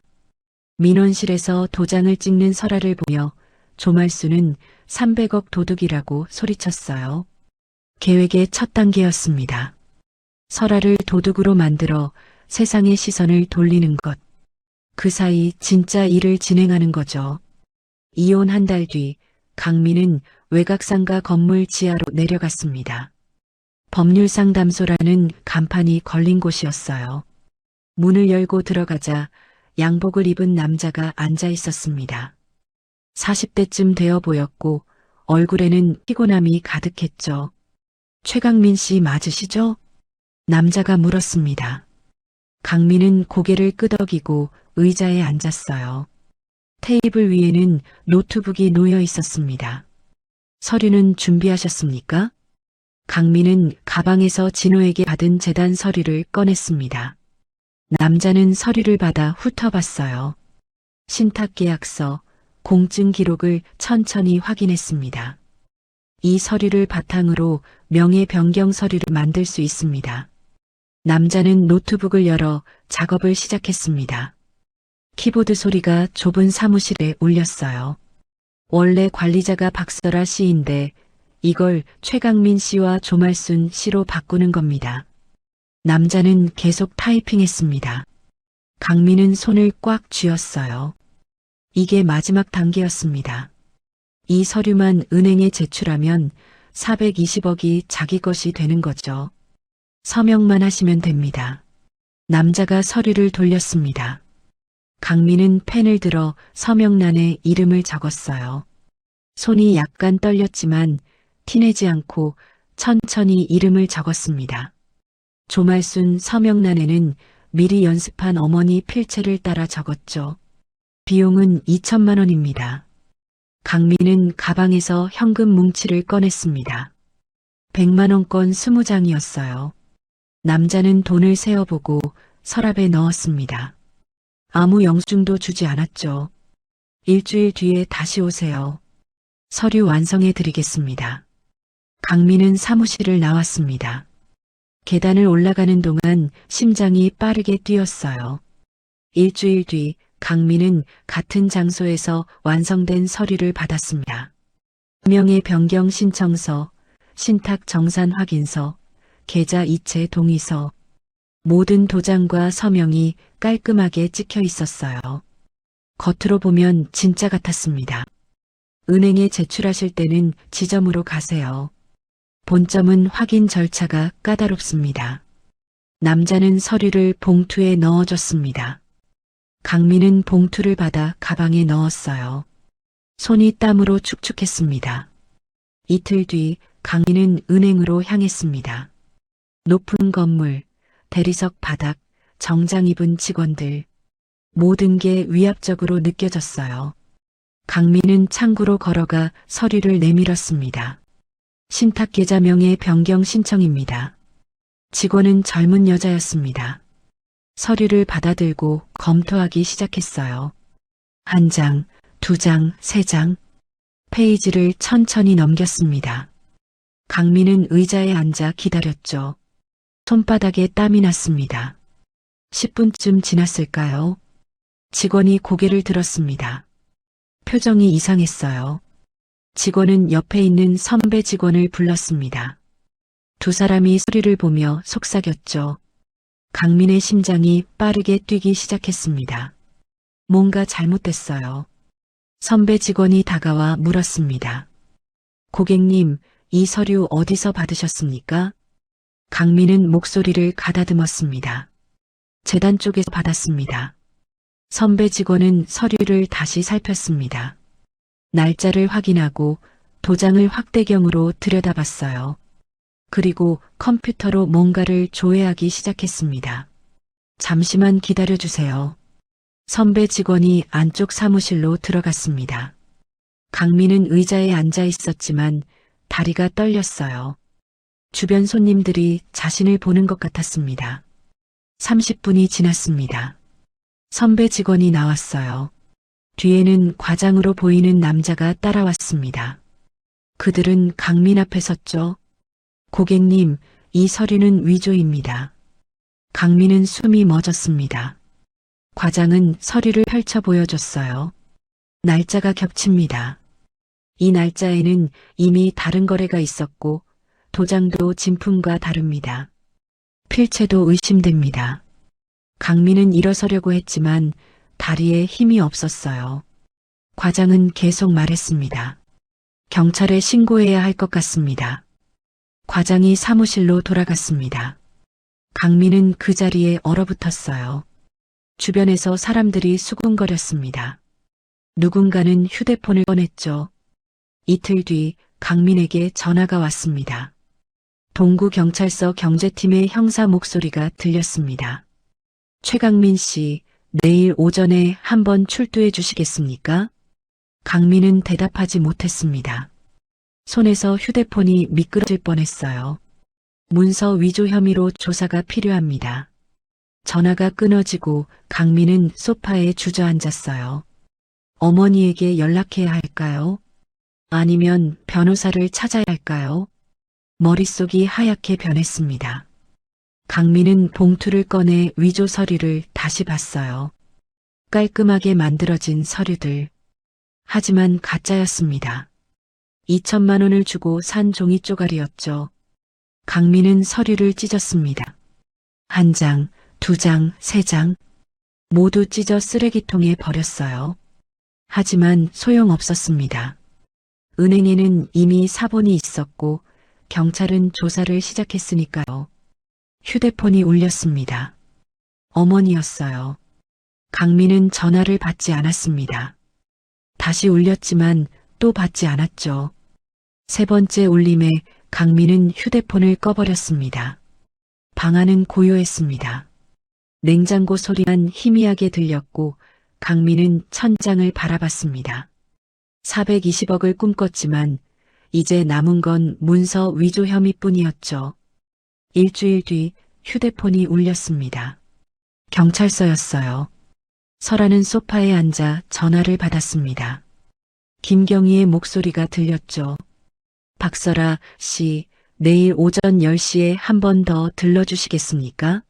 민원실에서 도장을 찍는 설아를 보며 조말수는 300억 도둑이라고 소리쳤어요. 계획의 첫 단계였습니다. 설아를 도둑으로 만들어 세상의 시선을 돌리는 것. 그 사이 진짜 일을 진행하는 거죠. 이혼 한 달 뒤 강민은 외곽상가 건물 지하로 내려갔습니다. 법률상담소라는 간판이 걸린 곳이었어요. 문을 열고 들어가자 양복을 입은 남자가 앉아 있었습니다. 40대쯤 되어 보였고 얼굴에는 피곤함이 가득했죠. 최강민 씨 맞으시죠? 남자가 물었습니다. 강민은 고개를 끄덕이고 의자에 앉았어요. 테이블 위에는 노트북이 놓여 있었습니다. 서류는 준비하셨습니까? 강민은 가방에서 진호에게 받은 재단 서류를 꺼냈습니다. 남자는 서류를 받아 훑어봤어요. 신탁계약서, 공증 기록을 천천히 확인했습니다. 이 서류를 바탕으로 명예 변경 서류를 만들 수 있습니다. 남자는 노트북을 열어 작업을 시작했습니다. 키보드 소리가 좁은 사무실에 울렸어요. 원래 관리자가 박설아 씨인데 이걸 최강민 씨와 조말순 씨로 바꾸는 겁니다. 남자는 계속 타이핑했습니다. 강민은 손을 꽉 쥐었어요. 이게 마지막 단계였습니다. 이 서류만 은행에 제출하면 420억이 자기 것이 되는 거죠. 서명만 하시면 됩니다. 남자가 서류를 돌렸습니다. 강민은 펜을 들어 서명란에 이름을 적었어요. 손이 약간 떨렸지만 티내지 않고 천천히 이름을 적었습니다. 조말순 서명란에는 미리 연습한 어머니 필체를 따라 적었죠. 비용은 2천만 원입니다. 강민은 가방에서 현금 뭉치를 꺼냈습니다. 100만 원권 20장이었어요. 남자는 돈을 세어보고 서랍에 넣었습니다. 아무 영수증도 주지 않았죠. 일주일 뒤에 다시 오세요. 서류 완성해 드리겠습니다. 강민은 사무실을 나왔습니다. 계단을 올라가는 동안 심장이 빠르게 뛰었어요. 일주일 뒤 강민은 같은 장소에서 완성된 서류를 받았습니다. 명예 변경 신청서, 신탁 정산 확인서, 계좌 이체 동의서, 모든 도장과 서명이 깔끔하게 찍혀 있었어요. 겉으로 보면 진짜 같았습니다. 은행에 제출하실 때는 지점으로 가세요. 본점은 확인 절차가 까다롭습니다. 남자는 서류를 봉투에 넣어줬습니다. 강민은 봉투를 받아 가방에 넣었어요. 손이 땀으로 축축했습니다. 이틀 뒤 강민은 은행으로 향했습니다. 높은 건물, 대리석 바닥, 정장 입은 직원들, 모든 게 위압적으로 느껴졌어요. 강민은 창구로 걸어가 서류를 내밀었습니다. 신탁계좌 명의 변경 신청입니다. 직원은 젊은 여자였습니다. 서류를 받아들고 검토하기 시작했어요. 1장, 2장, 3장. 페이지를 천천히 넘겼습니다. 강민은 의자에 앉아 기다렸죠. 손바닥에 땀이 났습니다. 10분쯤 지났을까요? 직원이 고개를 들었습니다. 표정이 이상했어요. 직원은 옆에 있는 선배 직원을 불렀습니다. 두 사람이 서류를 보며 속삭였죠. 강민의 심장이 빠르게 뛰기 시작했습니다. 뭔가 잘못됐어요. 선배 직원이 다가와 물었습니다. 고객님, 이 서류 어디서 받으셨습니까? 강민은 목소리를 가다듬었습니다. 재단 쪽에서 받았습니다. 선배 직원은 서류를 다시 살폈습니다. 날짜를 확인하고 도장을 확대경으로 들여다봤어요. 그리고 컴퓨터로 뭔가를 조회하기 시작했습니다. 잠시만 기다려주세요. 선배 직원이 안쪽 사무실로 들어갔습니다. 강민은 의자에 앉아 있었지만 다리가 떨렸어요. 주변 손님들이 자신을 보는 것 같았습니다. 30분이 지났습니다. 선배 직원이 나왔어요. 뒤에는 과장으로 보이는 남자가 따라왔습니다. 그들은 강민 앞에 섰죠. 고객님, 이 서류는 위조입니다. 강민은 숨이 멎었습니다. 과장은 서류를 펼쳐 보여줬어요. 날짜가 겹칩니다. 이 날짜에는 이미 다른 거래가 있었고 도장도 진품과 다릅니다. 필체도 의심됩니다. 강민은 일어서려고 했지만 다리에 힘이 없었어요. 과장은 계속 말했습니다. 경찰에 신고해야 할 것 같습니다. 과장이 사무실로 돌아갔습니다. 강민은 그 자리에 얼어붙었어요. 주변에서 사람들이 수군거렸습니다. 누군가는 휴대폰을 꺼냈죠. 이틀 뒤 강민에게 전화가 왔습니다. 동구경찰서 경제팀의 형사 목소리가 들렸습니다. 최강민 씨, 내일 오전에 한번 출두해 주시겠습니까? 강민은 대답하지 못했습니다. 손에서 휴대폰이 미끄러질 뻔했어요. 문서 위조 혐의로 조사가 필요합니다. 전화가 끊어지고 강민은 소파에 주저앉았어요. 어머니에게 연락해야 할까요? 아니면 변호사를 찾아야 할까요? 머릿속이 하얗게 변했습니다. 강민은 봉투를 꺼내 위조 서류를 다시 봤어요. 깔끔하게 만들어진 서류들. 하지만 가짜였습니다. 2천만 원을 주고 산 종이 쪼가리였죠. 강민은 서류를 찢었습니다. 1장, 2장, 3장. 모두 찢어 쓰레기통에 버렸어요. 하지만 소용없었습니다. 은행에는 이미 사본이 있었고 경찰은 조사를 시작했으니까요. 휴대폰이 울렸습니다. 어머니였어요. 강민은 전화를 받지 않았습니다. 다시 울렸지만 또 받지 않았죠. 세 번째 울림에 강민은 휴대폰을 꺼버렸습니다. 방 안은 고요했습니다. 냉장고 소리만 희미하게 들렸고 강민은 천장을 바라봤습니다. 420억을 꿈꿨지만 이제 남은 건 문서 위조 혐의뿐이었죠. 일주일 뒤 휴대폰이 울렸습니다. 경찰서였어요. 설아는 소파에 앉아 전화를 받았습니다. 김경희의 목소리가 들렸죠. 박설아 씨, 내일 오전 10시에 한 번 더 들러주시겠습니까?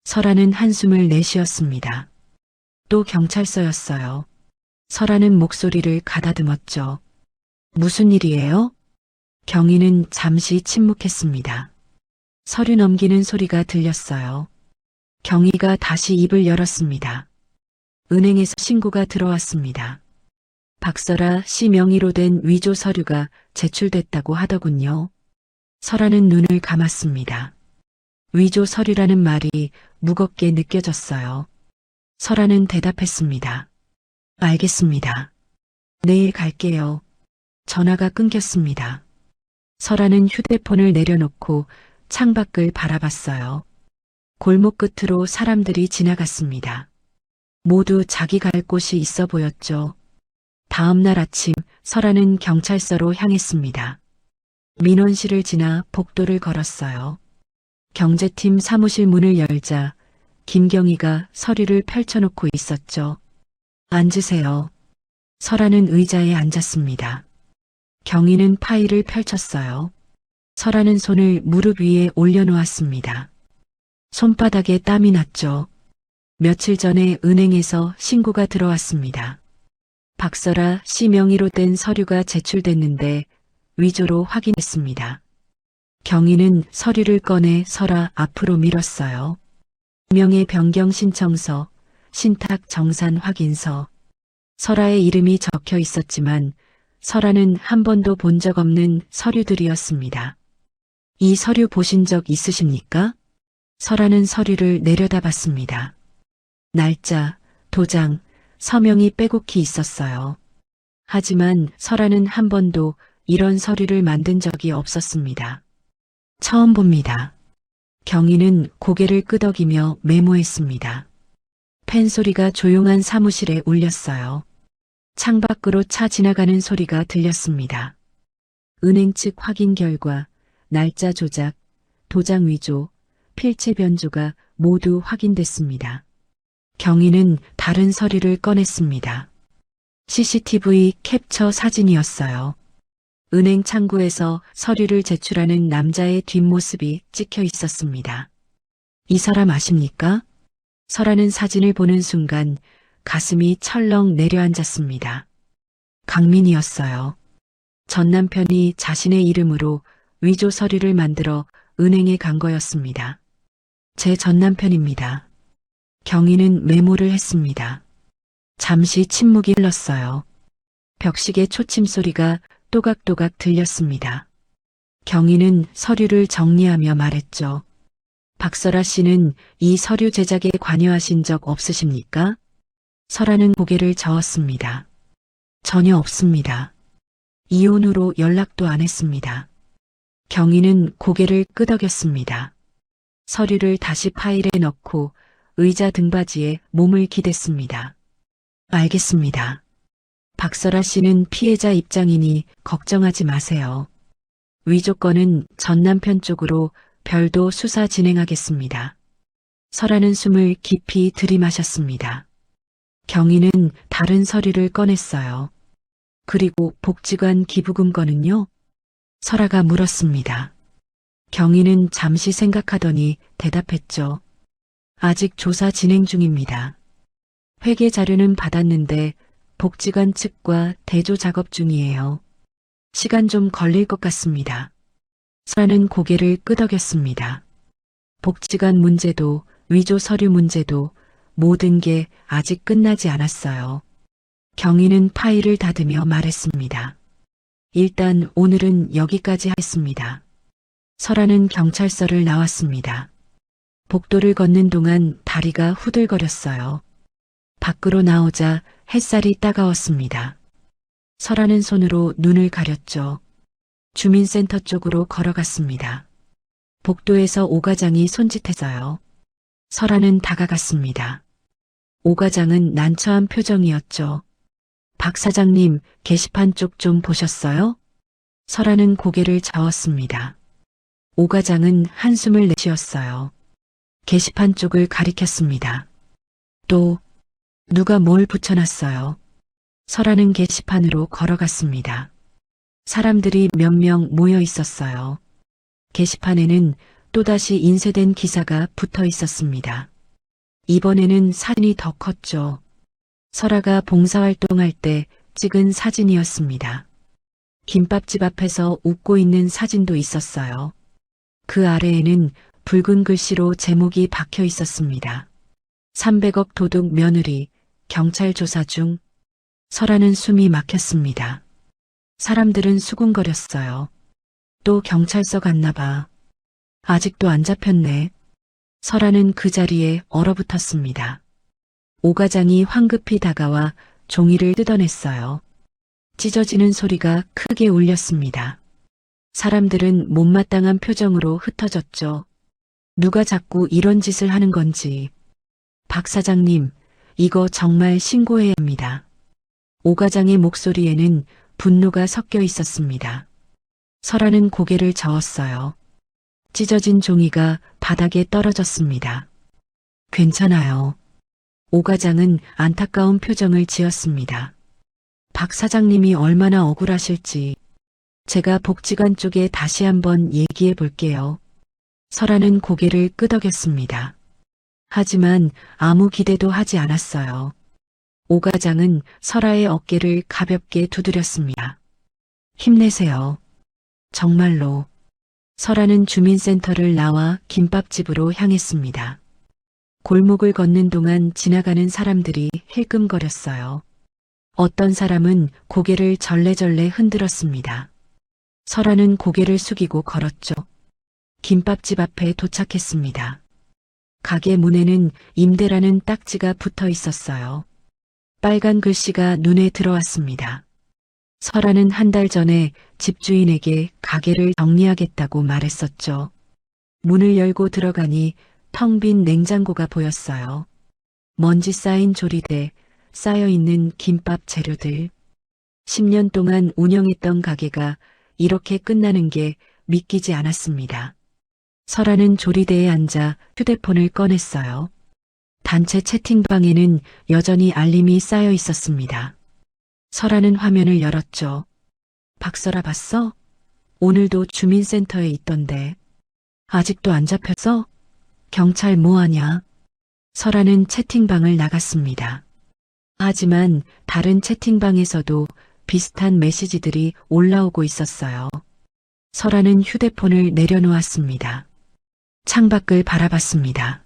설아는 한숨을 내쉬었습니다. 또 경찰서였어요. 설아는 목소리를 가다듬었죠. 무슨 일이에요? 경희는 잠시 침묵했습니다. 서류 넘기는 소리가 들렸어요. 경희가 다시 입을 열었습니다. 은행에서 신고가 들어왔습니다. 박설아 씨 명의로 된 위조 서류가 제출됐다고 하더군요. 설아는 눈을 감았습니다. 위조 서류라는 말이 무겁게 느껴졌어요. 설아는 대답했습니다. 알겠습니다. 내일 갈게요. 전화가 끊겼습니다. 설아는 휴대폰을 내려놓고 창밖을 바라봤어요. 골목 끝으로 사람들이 지나갔습니다. 모두 자기 갈 곳이 있어 보였죠. 다음 날 아침 설아는 경찰서로 향했습니다. 민원실을 지나 복도를 걸었어요. 경제팀 사무실 문을 열자 김경희가 서류를 펼쳐놓고 있었죠. 앉으세요. 설아는 의자에 앉았습니다. 경희는 파일을 펼쳤어요. 설아는 손을 무릎 위에 올려놓았습니다. 손바닥에 땀이 났죠. 며칠 전에 은행에서 신고가 들어왔습니다. 박설아 씨 명의로 된 서류가 제출됐는데 위조로 확인했습니다. 경희는 서류를 꺼내 설아 앞으로 밀었어요. 명의 변경 신청서, 신탁 정산 확인서. 설아의 이름이 적혀 있었지만 설아는 한 번도 본 적 없는 서류들이었습니다. 이 서류 보신 적 있으십니까? 설아는 서류를 내려다봤습니다. 날짜, 도장, 서명이 빼곡히 있었어요. 하지만 설아는 한 번도 이런 서류를 만든 적이 없었습니다. 처음 봅니다. 경희는 고개를 끄덕이며 메모했습니다. 펜소리가 조용한 사무실에 울렸어요. 창밖으로 차 지나가는 소리가 들렸습니다. 은행 측 확인 결과 날짜 조작, 도장 위조, 필체 변조가 모두 확인됐습니다. 경희는 다른 서류를 꺼냈습니다. CCTV 캡처 사진이었어요. 은행 창구에서 서류를 제출하는 남자의 뒷모습이 찍혀 있었습니다. 이 사람 아십니까? 설아는 사진을 보는 순간 가슴이 철렁 내려앉았습니다. 강민이었어요. 전 남편이 자신의 이름으로 위조 서류를 만들어 은행에 간 거였습니다. 제 전 남편입니다. 경희는 메모를 했습니다. 잠시 침묵이 흘렀어요. 벽식의 초침 소리가 또각또각 들렸습니다. 경희는 서류를 정리하며 말했죠. 박설아 씨는 이 서류 제작에 관여하신 적 없으십니까? 설아는 고개를 저었습니다. 전혀 없습니다. 이혼 후로 연락도 안 했습니다. 경희는 고개를 끄덕였습니다. 서류를 다시 파일에 넣고 의자 등받이에 몸을 기댔습니다. 알겠습니다. 박설아 씨는 피해자 입장이니 걱정하지 마세요. 위조건은 전 남편 쪽으로 별도 수사 진행하겠습니다. 설아는 숨을 깊이 들이마셨습니다. 경위는 다른 서류를 꺼냈어요. 그리고 복지관 기부금 건은요? 설아가 물었습니다. 경위는 잠시 생각하더니 대답했죠. 아직 조사 진행 중입니다. 회계 자료는 받았는데 복지관 측과 대조 작업 중이에요. 시간 좀 걸릴 것 같습니다. 설아는 고개를 끄덕였습니다. 복지관 문제도 위조 서류 문제도 모든 게 아직 끝나지 않았어요. 경위는 파일을 닫으며 말했습니다. 일단 오늘은 여기까지 하겠습니다. 설아는 경찰서를 나왔습니다. 복도를 걷는 동안 다리가 후들거렸어요. 밖으로 나오자 햇살이 따가웠습니다. 설아는 손으로 눈을 가렸죠. 주민센터 쪽으로 걸어갔습니다. 복도에서 오 과장이 손짓해서요. 설아는 다가갔습니다. 오 과장은 난처한 표정이었죠. 박 사장님, 게시판 쪽 좀 보셨어요? 설아는 고개를 저었습니다. 오 과장은 한숨을 내쉬었어요. 게시판 쪽을 가리켰습니다. 또 누가 뭘 붙여놨어요? 설아는 게시판으로 걸어갔습니다. 사람들이 몇 명 모여 있었어요. 게시판에는 또다시 인쇄된 기사가 붙어 있었습니다. 이번에는 사진이 더 컸죠. 설아가 봉사활동할 때 찍은 사진이었습니다. 김밥집 앞에서 웃고 있는 사진도 있었어요. 그 아래에는 붉은 글씨로 제목이 박혀 있었습니다. 300억 도둑 며느리, 경찰 조사 중. 설아는 숨이 막혔습니다. 사람들은 수군거렸어요. 또 경찰서 갔나 봐. 아직도 안 잡혔네. 설아는 그 자리에 얼어붙었습니다. 오 과장이 황급히 다가와 종이를 뜯어냈어요. 찢어지는 소리가 크게 울렸습니다. 사람들은 못마땅한 표정으로 흩어졌죠. 누가 자꾸 이런 짓을 하는 건지. 박 사장님, 이거 정말 신고해야 합니다. 오 과장의 목소리에는 분노가 섞여 있었습니다. 설아는 고개를 저었어요. 찢어진 종이가 바닥에 떨어졌습니다. 괜찮아요. 오 과장은 안타까운 표정을 지었습니다. 박 사장님이 얼마나 억울하실지 제가 복지관 쪽에 다시 한번 얘기해 볼게요. 설아는 고개를 끄덕였습니다. 하지만 아무 기대도 하지 않았어요. 오 과장은 설아의 어깨를 가볍게 두드렸습니다. 힘내세요. 정말로. 설아는 주민센터를 나와 김밥집으로 향했습니다. 골목을 걷는 동안 지나가는 사람들이 힐끔거렸어요. 어떤 사람은 고개를 절레절레 흔들었습니다. 설아는 고개를 숙이고 걸었죠. 김밥집 앞에 도착했습니다. 가게 문에는 임대라는 딱지가 붙어 있었어요. 빨간 글씨가 눈에 들어왔습니다. 설아는 한 달 전에 집주인에게 가게를 정리하겠다고 말했었죠. 문을 열고 들어가니 텅 빈 냉장고가 보였어요. 먼지 쌓인 조리대, 쌓여있는 김밥 재료들. 10년 동안 운영했던 가게가 이렇게 끝나는 게 믿기지 않았습니다. 설아는 조리대에 앉아 휴대폰을 꺼냈어요. 단체 채팅방에는 여전히 알림이 쌓여 있었습니다. 설아는 화면을 열었죠. 박설아 봤어? 오늘도 주민센터에 있던데. 아직도 안 잡혔어? 경찰 뭐하냐? 설아는 채팅방을 나갔습니다. 하지만 다른 채팅방에서도 비슷한 메시지들이 올라오고 있었어요. 설아는 휴대폰을 내려놓았습니다. 창밖을 바라봤습니다.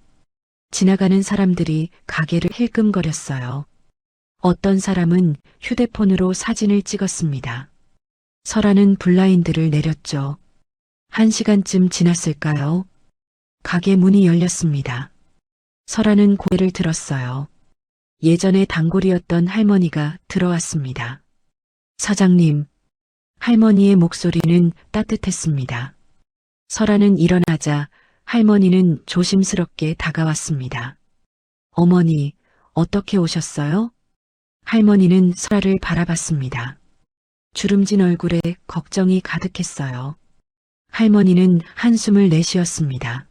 지나가는 사람들이 가게를 힐끔거렸어요. 어떤 사람은 휴대폰으로 사진을 찍었습니다. 설아는 블라인드를 내렸죠. 1시간쯤 지났을까요? 가게 문이 열렸습니다. 설아는 고개를 들었어요. 예전에 단골이었던 할머니가 들어왔습니다. 사장님. 할머니의 목소리는 따뜻했습니다. 설아는 일어나자 할머니는 조심스럽게 다가왔습니다. 어머니, 어떻게 오셨어요? 할머니는 설아를 바라봤습니다. 주름진 얼굴에 걱정이 가득했어요. 할머니는 한숨을 내쉬었습니다.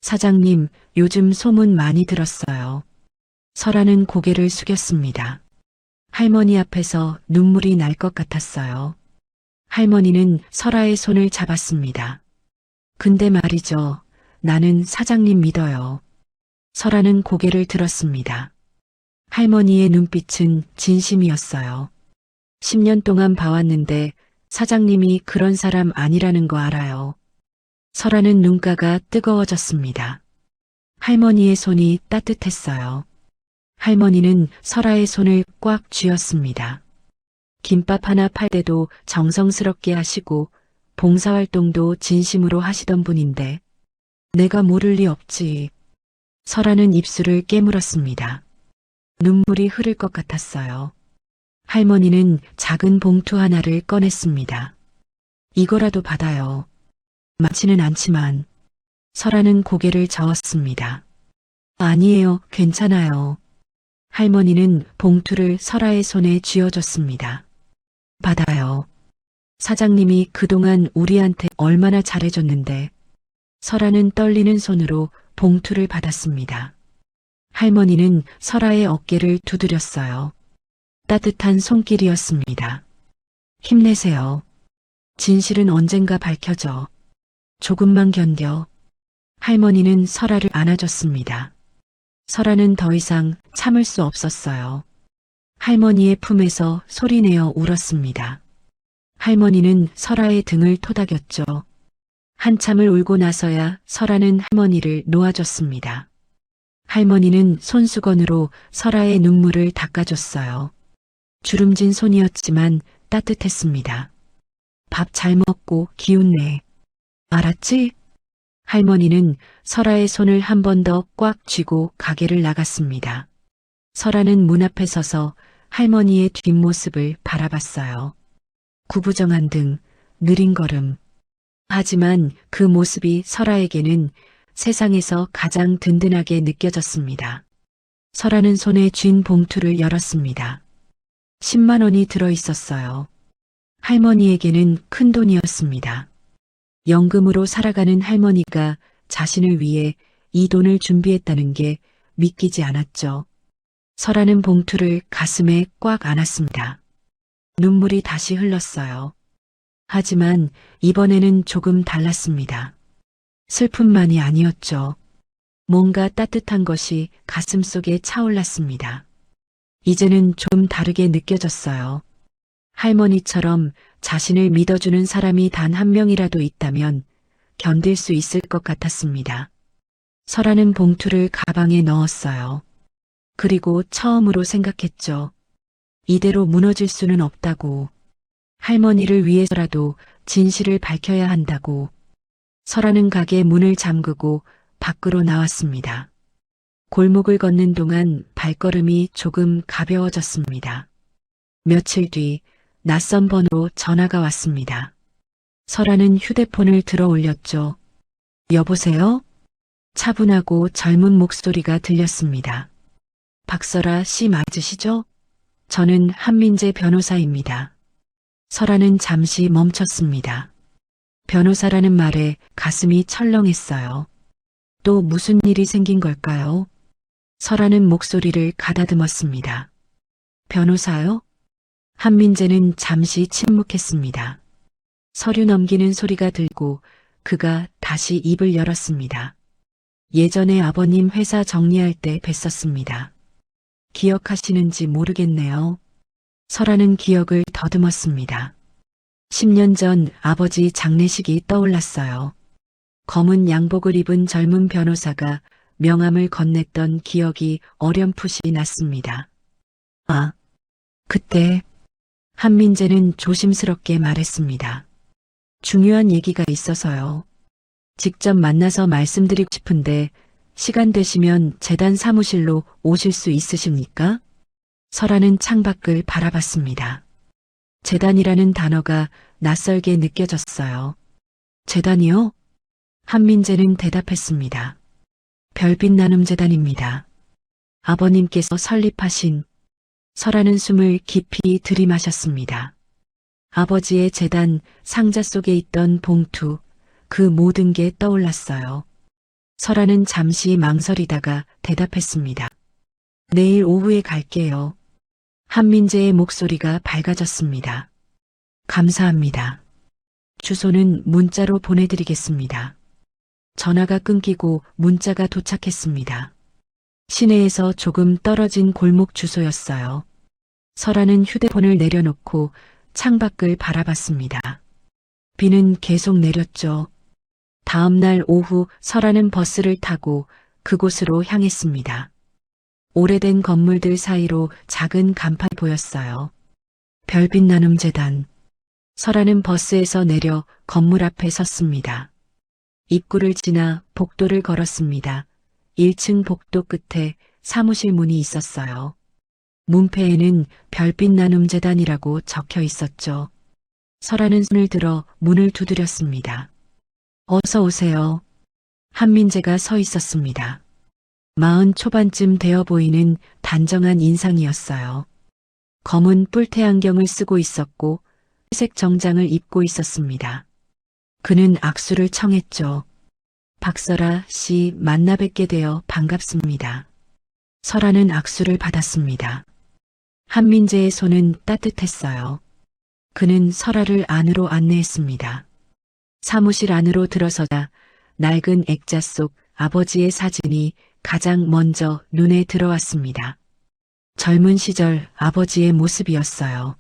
사장님, 요즘 소문 많이 들었어요. 설아는 고개를 숙였습니다. 할머니 앞에서 눈물이 날 것 같았어요. 할머니는 설아의 손을 잡았습니다. 근데 말이죠. 나는 사장님 믿어요. 설아는 고개를 들었습니다. 할머니의 눈빛은 진심이었어요. 10년 동안 봐왔는데 사장님이 그런 사람 아니라는 거 알아요. 설아는 눈가가 뜨거워졌습니다. 할머니의 손이 따뜻했어요. 할머니는 설아의 손을 꽉 쥐었습니다. 김밥 하나 팔 때도 정성스럽게 하시고 봉사활동도 진심으로 하시던 분인데 내가 모를 리 없지. 설아는 입술을 깨물었습니다. 눈물이 흐를 것 같았어요. 할머니는 작은 봉투 하나를 꺼냈습니다. 이거라도 받아요. 많지는 않지만. 설아는 고개를 저었습니다. 아니에요, 괜찮아요. 할머니는 봉투를 설아의 손에 쥐어줬습니다. 받아요. 사장님이 그동안 우리한테 얼마나 잘해줬는데. 설아는 떨리는 손으로 봉투를 받았습니다. 할머니는 설아의 어깨를 두드렸어요. 따뜻한 손길이었습니다. 힘내세요. 진실은 언젠가 밝혀져. 조금만 견뎌. 할머니는 설아를 안아줬습니다. 설아는 더 이상 참을 수 없었어요. 할머니의 품에서 소리내어 울었습니다. 할머니는 설아의 등을 토닥였죠. 한참을 울고 나서야 설아는 할머니를 놓아줬습니다. 할머니는 손수건으로 설아의 눈물을 닦아줬어요. 주름진 손이었지만 따뜻했습니다. 밥 잘 먹고 기운내. 알았지? 할머니는 설아의 손을 한 번 더 꽉 쥐고 가게를 나갔습니다. 설아는 문 앞에 서서 할머니의 뒷모습을 바라봤어요. 구부정한 등, 느린 걸음. 하지만 그 모습이 설아에게는 세상에서 가장 든든하게 느껴졌습니다. 설아는 손에 쥔 봉투를 열었습니다. 10만 원이 들어 있었어요. 할머니에게는 큰 돈이었습니다. 연금으로 살아가는 할머니가 자신을 위해 이 돈을 준비했다는 게 믿기지 않았죠. 설아는 봉투를 가슴에 꽉 안았습니다. 눈물이 다시 흘렀어요. 하지만 이번에는 조금 달랐습니다. 슬픔만이 아니었죠. 뭔가 따뜻한 것이 가슴속에 차올랐습니다. 이제는 좀 다르게 느껴졌어요. 할머니처럼 자신을 믿어주는 사람이 단 한 명이라도 있다면 견딜 수 있을 것 같았습니다. 설아는 봉투를 가방에 넣었어요. 그리고 처음으로 생각했죠. 이대로 무너질 수는 없다고. 할머니를 위해서라도 진실을 밝혀야 한다고. 설아는 가게 문을 잠그고 밖으로 나왔습니다. 골목을 걷는 동안 발걸음이 조금 가벼워졌습니다. 며칠 뒤 낯선 번호로 전화가 왔습니다. 설아는 휴대폰을 들어 올렸죠. 여보세요? 차분하고 젊은 목소리가 들렸습니다. 박설아 씨 맞으시죠? 저는 한민재 변호사입니다. 설아는 잠시 멈췄습니다. 변호사라는 말에 가슴이 철렁했어요. 또 무슨 일이 생긴 걸까요? 설아는 목소리를 가다듬었습니다. 변호사요? 한민재는 잠시 침묵했습니다. 서류 넘기는 소리가 들고 그가 다시 입을 열었습니다. 예전에 아버님 회사 정리할 때 뵀었습니다. 기억하시는지 모르겠네요. 설아는 기억을 더듬었습니다. 10년 전 아버지 장례식이 떠올랐어요. 검은 양복을 입은 젊은 변호사가 명함을 건넸던 기억이 어렴풋이 났습니다. 아, 그때 한민재는 조심스럽게 말했습니다. 중요한 얘기가 있어서요. 직접 만나서 말씀드리고 싶은데 시간 되시면 재단 사무실로 오실 수 있으십니까? 설아는 창밖을 바라봤습니다. 재단이라는 단어가 낯설게 느껴졌어요. 재단이요? 한민재는 대답했습니다. 별빛 나눔 재단입니다. 아버님께서 설립하신. 설아는 숨을 깊이 들이마셨습니다. 아버지의 재단 상자 속에 있던 봉투, 그 모든 게 떠올랐어요. 설아는 잠시 망설이다가 대답했습니다. 내일 오후에 갈게요. 한민재의 목소리가 밝아졌습니다. 감사합니다. 주소는 문자로 보내드리겠습니다. 전화가 끊기고 문자가 도착했습니다. 시내에서 조금 떨어진 골목 주소였어요. 설아는 휴대폰을 내려놓고 창밖을 바라봤습니다. 비는 계속 내렸죠. 다음 날 오후 설아는 버스를 타고 그곳으로 향했습니다. 오래된 건물들 사이로 작은 간판이 보였어요. 별빛 나눔 재단. 설아는 버스에서 내려 건물 앞에 섰습니다. 입구를 지나 복도를 걸었습니다. 1층 복도 끝에 사무실 문이 있었어요. 문패에는 별빛 나눔 재단이라고 적혀 있었죠. 설아는 손을 들어 문을 두드렸습니다. 어서 오세요. 한민재가 서 있었습니다. 40 초반쯤 되어 보이는 단정한 인상이었어요. 검은 뿔테 안경을 쓰고 있었고 회색 정장을 입고 있었습니다. 그는 악수를 청했죠. 박설아 씨 만나 뵙게 되어 반갑습니다. 설아는 악수를 받았습니다. 한민재의 손은 따뜻했어요. 그는 설아를 안으로 안내했습니다. 사무실 안으로 들어서자 낡은 액자 속 아버지의 사진이 가장 먼저 눈에 들어왔습니다. 젊은 시절 아버지의 모습이었어요.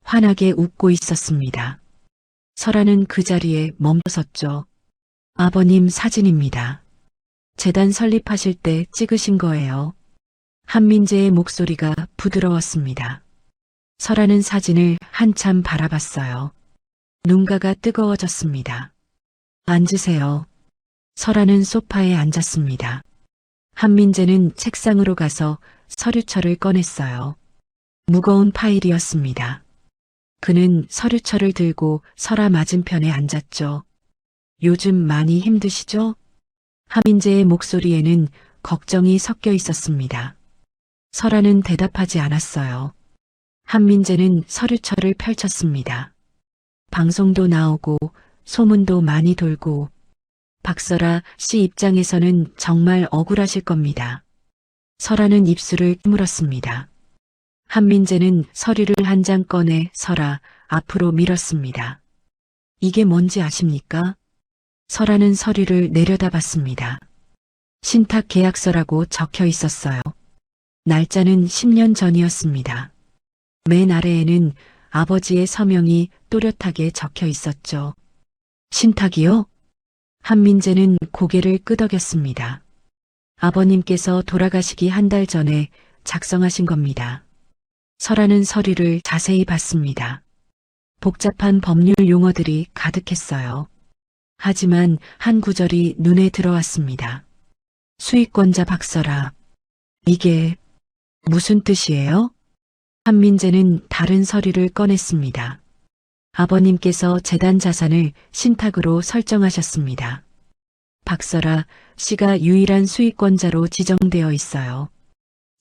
환하게 웃고 있었습니다. 설아는 그 자리에 멈춰섰죠. 아버님 사진입니다. 재단 설립하실 때 찍으신 거예요. 한민재의 목소리가 부드러웠습니다. 설아는 사진을 한참 바라봤어요. 눈가가 뜨거워졌습니다. 앉으세요. 설아는 소파에 앉았습니다. 한민재는 책상으로 가서 서류철을 꺼냈어요. 무거운 파일이었습니다. 그는 서류철을 들고 설아 맞은편에 앉았죠. 요즘 많이 힘드시죠? 한민재의 목소리에는 걱정이 섞여 있었습니다. 설아는 대답하지 않았어요. 한민재는 서류철을 펼쳤습니다. 방송도 나오고 소문도 많이 돌고 박설아 씨 입장에서는 정말 억울하실 겁니다. 설아는 입술을 깨물었습니다. 한민재는 서류를 한 장 꺼내 설아 앞으로 밀었습니다. 이게 뭔지 아십니까? 설아는 서류를 내려다봤습니다. 신탁 계약서라고 적혀 있었어요. 날짜는 10년 전이었습니다. 맨 아래에는 아버지의 서명이 또렷하게 적혀 있었죠. 신탁이요? 한민재는 고개를 끄덕였습니다. 아버님께서 돌아가시기 한 달 전에 작성하신 겁니다. 설아는 서류를 자세히 봤습니다. 복잡한 법률 용어들이 가득했어요. 하지만 한 구절이 눈에 들어왔습니다. 수익권자 박설아. 이게 무슨 뜻이에요? 한민재는 다른 서류를 꺼냈습니다. 아버님께서 재단 자산을 신탁으로 설정하셨습니다. 박설아 씨가 유일한 수익권자로 지정되어 있어요.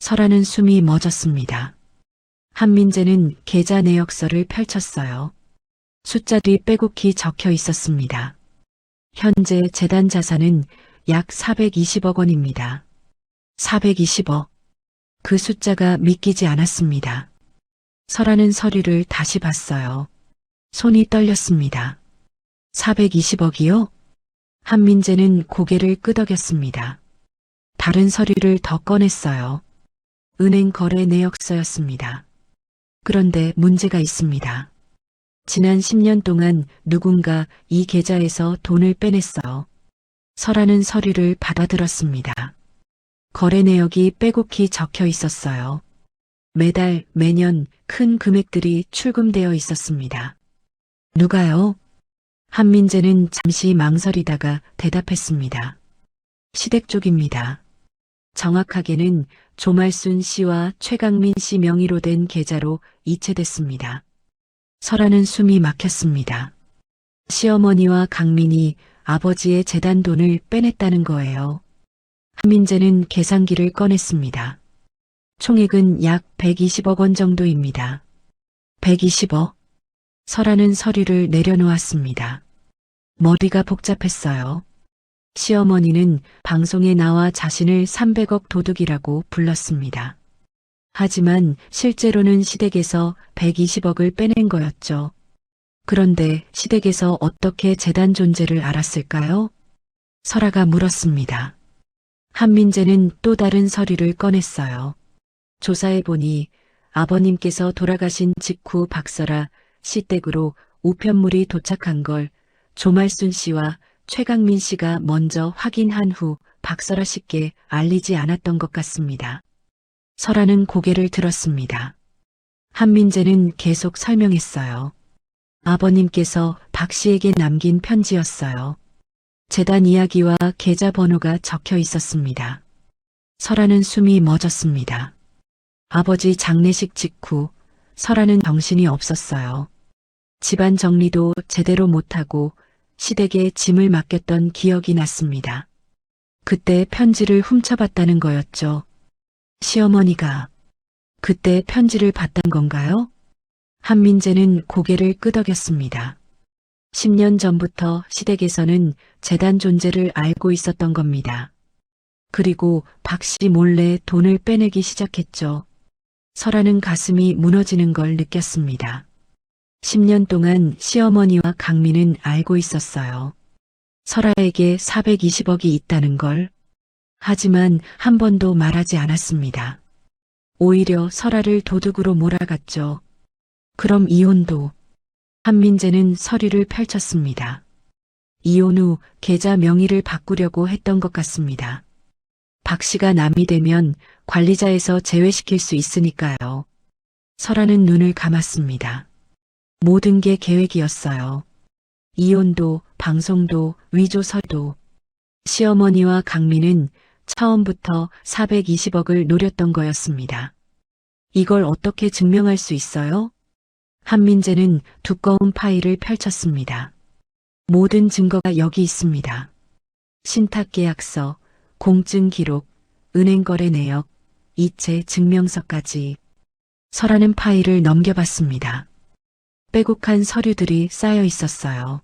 설아는 숨이 멎었습니다. 한민재는 계좌 내역서를 펼쳤어요. 숫자들이 빼곡히 적혀 있었습니다. 현재 재단 자산은 약 420억 원입니다. 420억. 그 숫자가 믿기지 않았습니다. 설아는 서류를 다시 봤어요. 손이 떨렸습니다. 420억이요? 한민재는 고개를 끄덕였습니다. 다른 서류를 더 꺼냈어요. 은행 거래 내역서였습니다. 그런데 문제가 있습니다. 지난 10년 동안 누군가 이 계좌에서 돈을 빼냈어요. 설아는 서류를 받아들었습니다. 거래 내역이 빼곡히 적혀 있었어요. 매달, 매년 큰 금액들이 출금되어 있었습니다. 누가요? 한민재는 잠시 망설이다가 대답했습니다. 시댁 쪽입니다. 정확하게는 조말순 씨와 최강민 씨 명의로 된 계좌로 이체됐습니다. 설아는 숨이 막혔습니다. 시어머니와 강민이 아버지의 재단 돈을 빼냈다는 거예요. 한민재는 계산기를 꺼냈습니다. 총액은 약 120억 원 정도입니다. 120억? 설아는 서류를 내려놓았습니다. 머리가 복잡했어요. 시어머니는 방송에 나와 자신을 300억 도둑이라고 불렀습니다. 하지만 실제로는 시댁에서 120억을 빼낸 거였죠. 그런데 시댁에서 어떻게 재단 존재를 알았을까요? 설아가 물었습니다. 한민재는 또 다른 서류를 꺼냈어요. 조사해보니 아버님께서 돌아가신 직후 박설아 씨 댁으로 우편물이 도착한 걸 조말순 씨와 최강민 씨가 먼저 확인한 후 박설아 씨께 알리지 않았던 것 같습니다. 설아는 고개를 들었습니다. 한민재는 계속 설명했어요. 아버님께서 박 씨에게 남긴 편지였어요. 재단 이야기와 계좌번호가 적혀 있었습니다. 설아는 숨이 멎었습니다. 아버지 장례식 직후 설아는 정신이 없었어요. 집안 정리도 제대로 못하고 시댁에 짐을 맡겼던 기억이 났습니다. 그때 편지를 훔쳐봤다는 거였죠. 시어머니가 그때 편지를 봤단 건가요? 한민재는 고개를 끄덕였습니다. 10년 전부터 시댁에서는 재단 존재를 알고 있었던 겁니다. 그리고 박 씨 몰래 돈을 빼내기 시작했죠. 설아는 가슴이 무너지는 걸 느꼈습니다. 10년 동안 시어머니와 강민은 알고 있었어요. 설아에게 420억이 있다는 걸. 하지만 한 번도 말하지 않았습니다. 오히려 설아를 도둑으로 몰아갔죠. 그럼 이혼도. 한민재는 서류를 펼쳤습니다. 이혼 후 계좌 명의를 바꾸려고 했던 것 같습니다. 박 씨가 남이 되면 관리자에서 제외시킬 수 있으니까요. 설아는 눈을 감았습니다. 모든 게 계획이었어요. 이혼도, 방송도, 위조서도. 시어머니와 강민은 처음부터 420억을 노렸던 거였습니다. 이걸 어떻게 증명할 수 있어요? 한민재는 두꺼운 파일을 펼쳤습니다. 모든 증거가 여기 있습니다. 신탁계약서, 공증 기록, 은행 거래 내역, 이체 증명서까지. 설아는 파일을 넘겨봤습니다. 빼곡한 서류들이 쌓여 있었어요.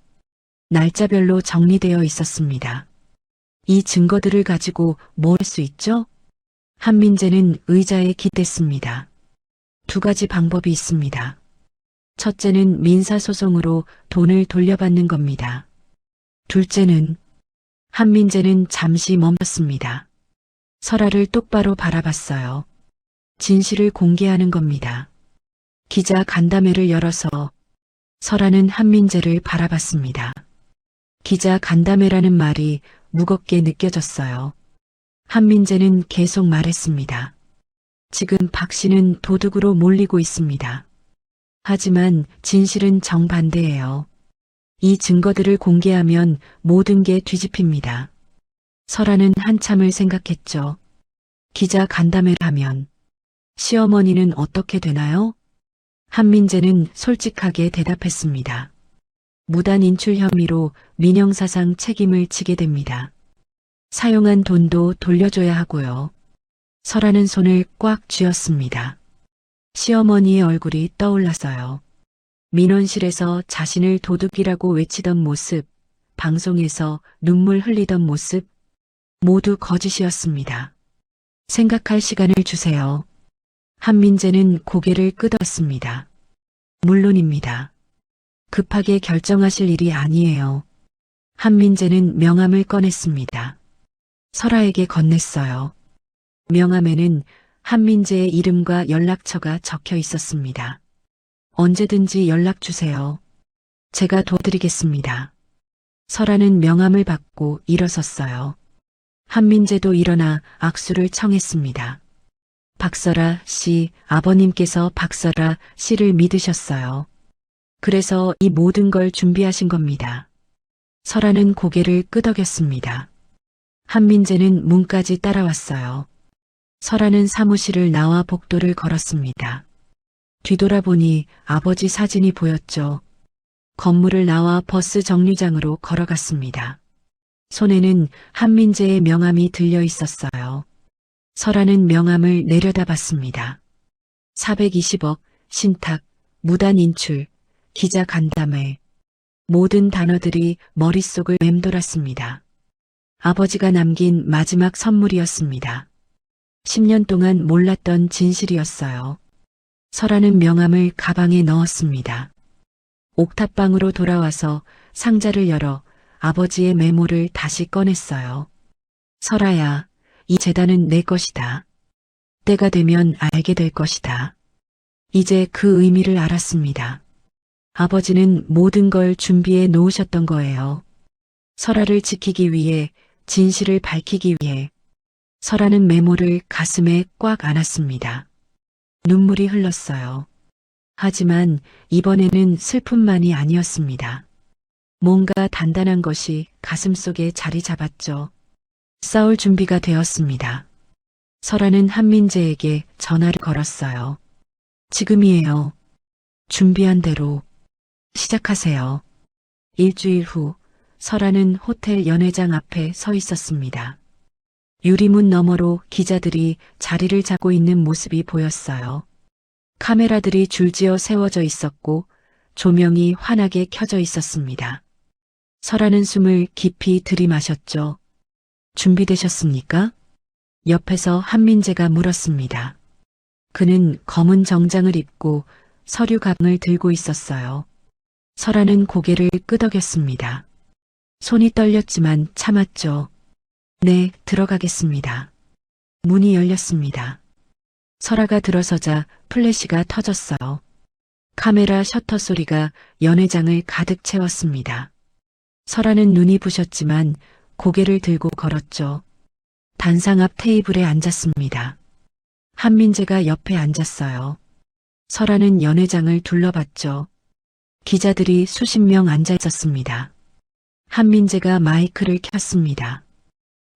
날짜별로 정리되어 있었습니다. 이 증거들을 가지고 뭘 할 수 있죠? 한민재는 의자에 기댔습니다. 두 가지 방법이 있습니다. 첫째는 민사소송으로 돈을 돌려받는 겁니다. 둘째는 한민재는 잠시 멈췄습니다. 설아를 똑바로 바라봤어요. 진실을 공개하는 겁니다. 기자 간담회를 열어서 설아는 한민재를 바라봤습니다. 기자 간담회라는 말이 무겁게 느껴졌어요. 한민재는 계속 말했습니다. 지금 박 씨는 도둑으로 몰리고 있습니다. 하지만 진실은 정반대예요. 이 증거들을 공개하면 모든 게 뒤집힙니다. 설아는 한참을 생각했죠. 기자 간담회를 하면 시어머니는 어떻게 되나요? 한민재는 솔직하게 대답했습니다. 무단 인출 혐의로 민형사상 책임을 지게 됩니다. 사용한 돈도 돌려줘야 하고요. 설아는 손을 꽉 쥐었습니다. 시어머니의 얼굴이 떠올랐어요. 민원실에서 자신을 도둑이라고 외치던 모습, 방송에서 눈물 흘리던 모습, 모두 거짓이었습니다. 생각할 시간을 주세요. 한민재는 고개를 끄덕였습니다. 물론입니다. 급하게 결정하실 일이 아니에요. 한민재는 명함을 꺼냈습니다. 설아에게 건넸어요. 명함에는 한민재의 이름과 연락처가 적혀 있었습니다. 언제든지 연락 주세요. 제가 도와드리겠습니다. 설아는 명함을 받고 일어섰어요. 한민재도 일어나 악수를 청했습니다. 박설아 씨, 아버님께서 박설아 씨를 믿으셨어요. 그래서 이 모든 걸 준비하신 겁니다. 설아는 고개를 끄덕였습니다. 한민재는 문까지 따라왔어요. 설아는 사무실을 나와 복도를 걸었습니다. 뒤돌아보니 아버지 사진이 보였죠. 건물을 나와 버스 정류장으로 걸어갔습니다. 손에는 한민재의 명함이 들려 있었어요. 설아는 명함을 내려다봤습니다. 420억, 신탁, 무단 인출, 기자 간담회. 모든 단어들이 머릿속을 맴돌았습니다. 아버지가 남긴 마지막 선물이었습니다. 10년 동안 몰랐던 진실이었어요. 설아는 명함을 가방에 넣었습니다. 옥탑방으로 돌아와서 상자를 열어 아버지의 메모를 다시 꺼냈어요. 설아야, 이 재단은 내 것이다. 때가 되면 알게 될 것이다. 이제 그 의미를 알았습니다. 아버지는 모든 걸 준비해 놓으셨던 거예요. 설아를 지키기 위해, 진실을 밝히기 위해. 설아는 메모를 가슴에 꽉 안았습니다. 눈물이 흘렀어요. 하지만 이번에는 슬픔만이 아니었습니다. 뭔가 단단한 것이 가슴속에 자리 잡았죠. 싸울 준비가 되었습니다. 설아는 한민재에게 전화를 걸었어요. 지금이에요. 준비한 대로 시작하세요. 일주일 후 설아는 호텔 연회장 앞에 서 있었습니다. 유리문 너머로 기자들이 자리를 잡고 있는 모습이 보였어요. 카메라들이 줄지어 세워져 있었고 조명이 환하게 켜져 있었습니다. 설아는 숨을 깊이 들이마셨죠. 준비되셨습니까? 옆에서 한민재가 물었습니다. 그는 검은 정장을 입고 서류 가방을 들고 있었어요. 설아는 고개를 끄덕였습니다. 손이 떨렸지만 참았죠. 네, 들어가겠습니다. 문이 열렸습니다. 설아가 들어서자 플래시가 터졌어요. 카메라 셔터 소리가 연회장을 가득 채웠습니다. 설아는 눈이 부셨지만 고개를 들고 걸었죠. 단상 앞 테이블에 앉았습니다. 한민재가 옆에 앉았어요. 설아는 연회장을 둘러봤죠. 기자들이 수십 명 앉아 있었습니다. 한민재가 마이크를 켰습니다.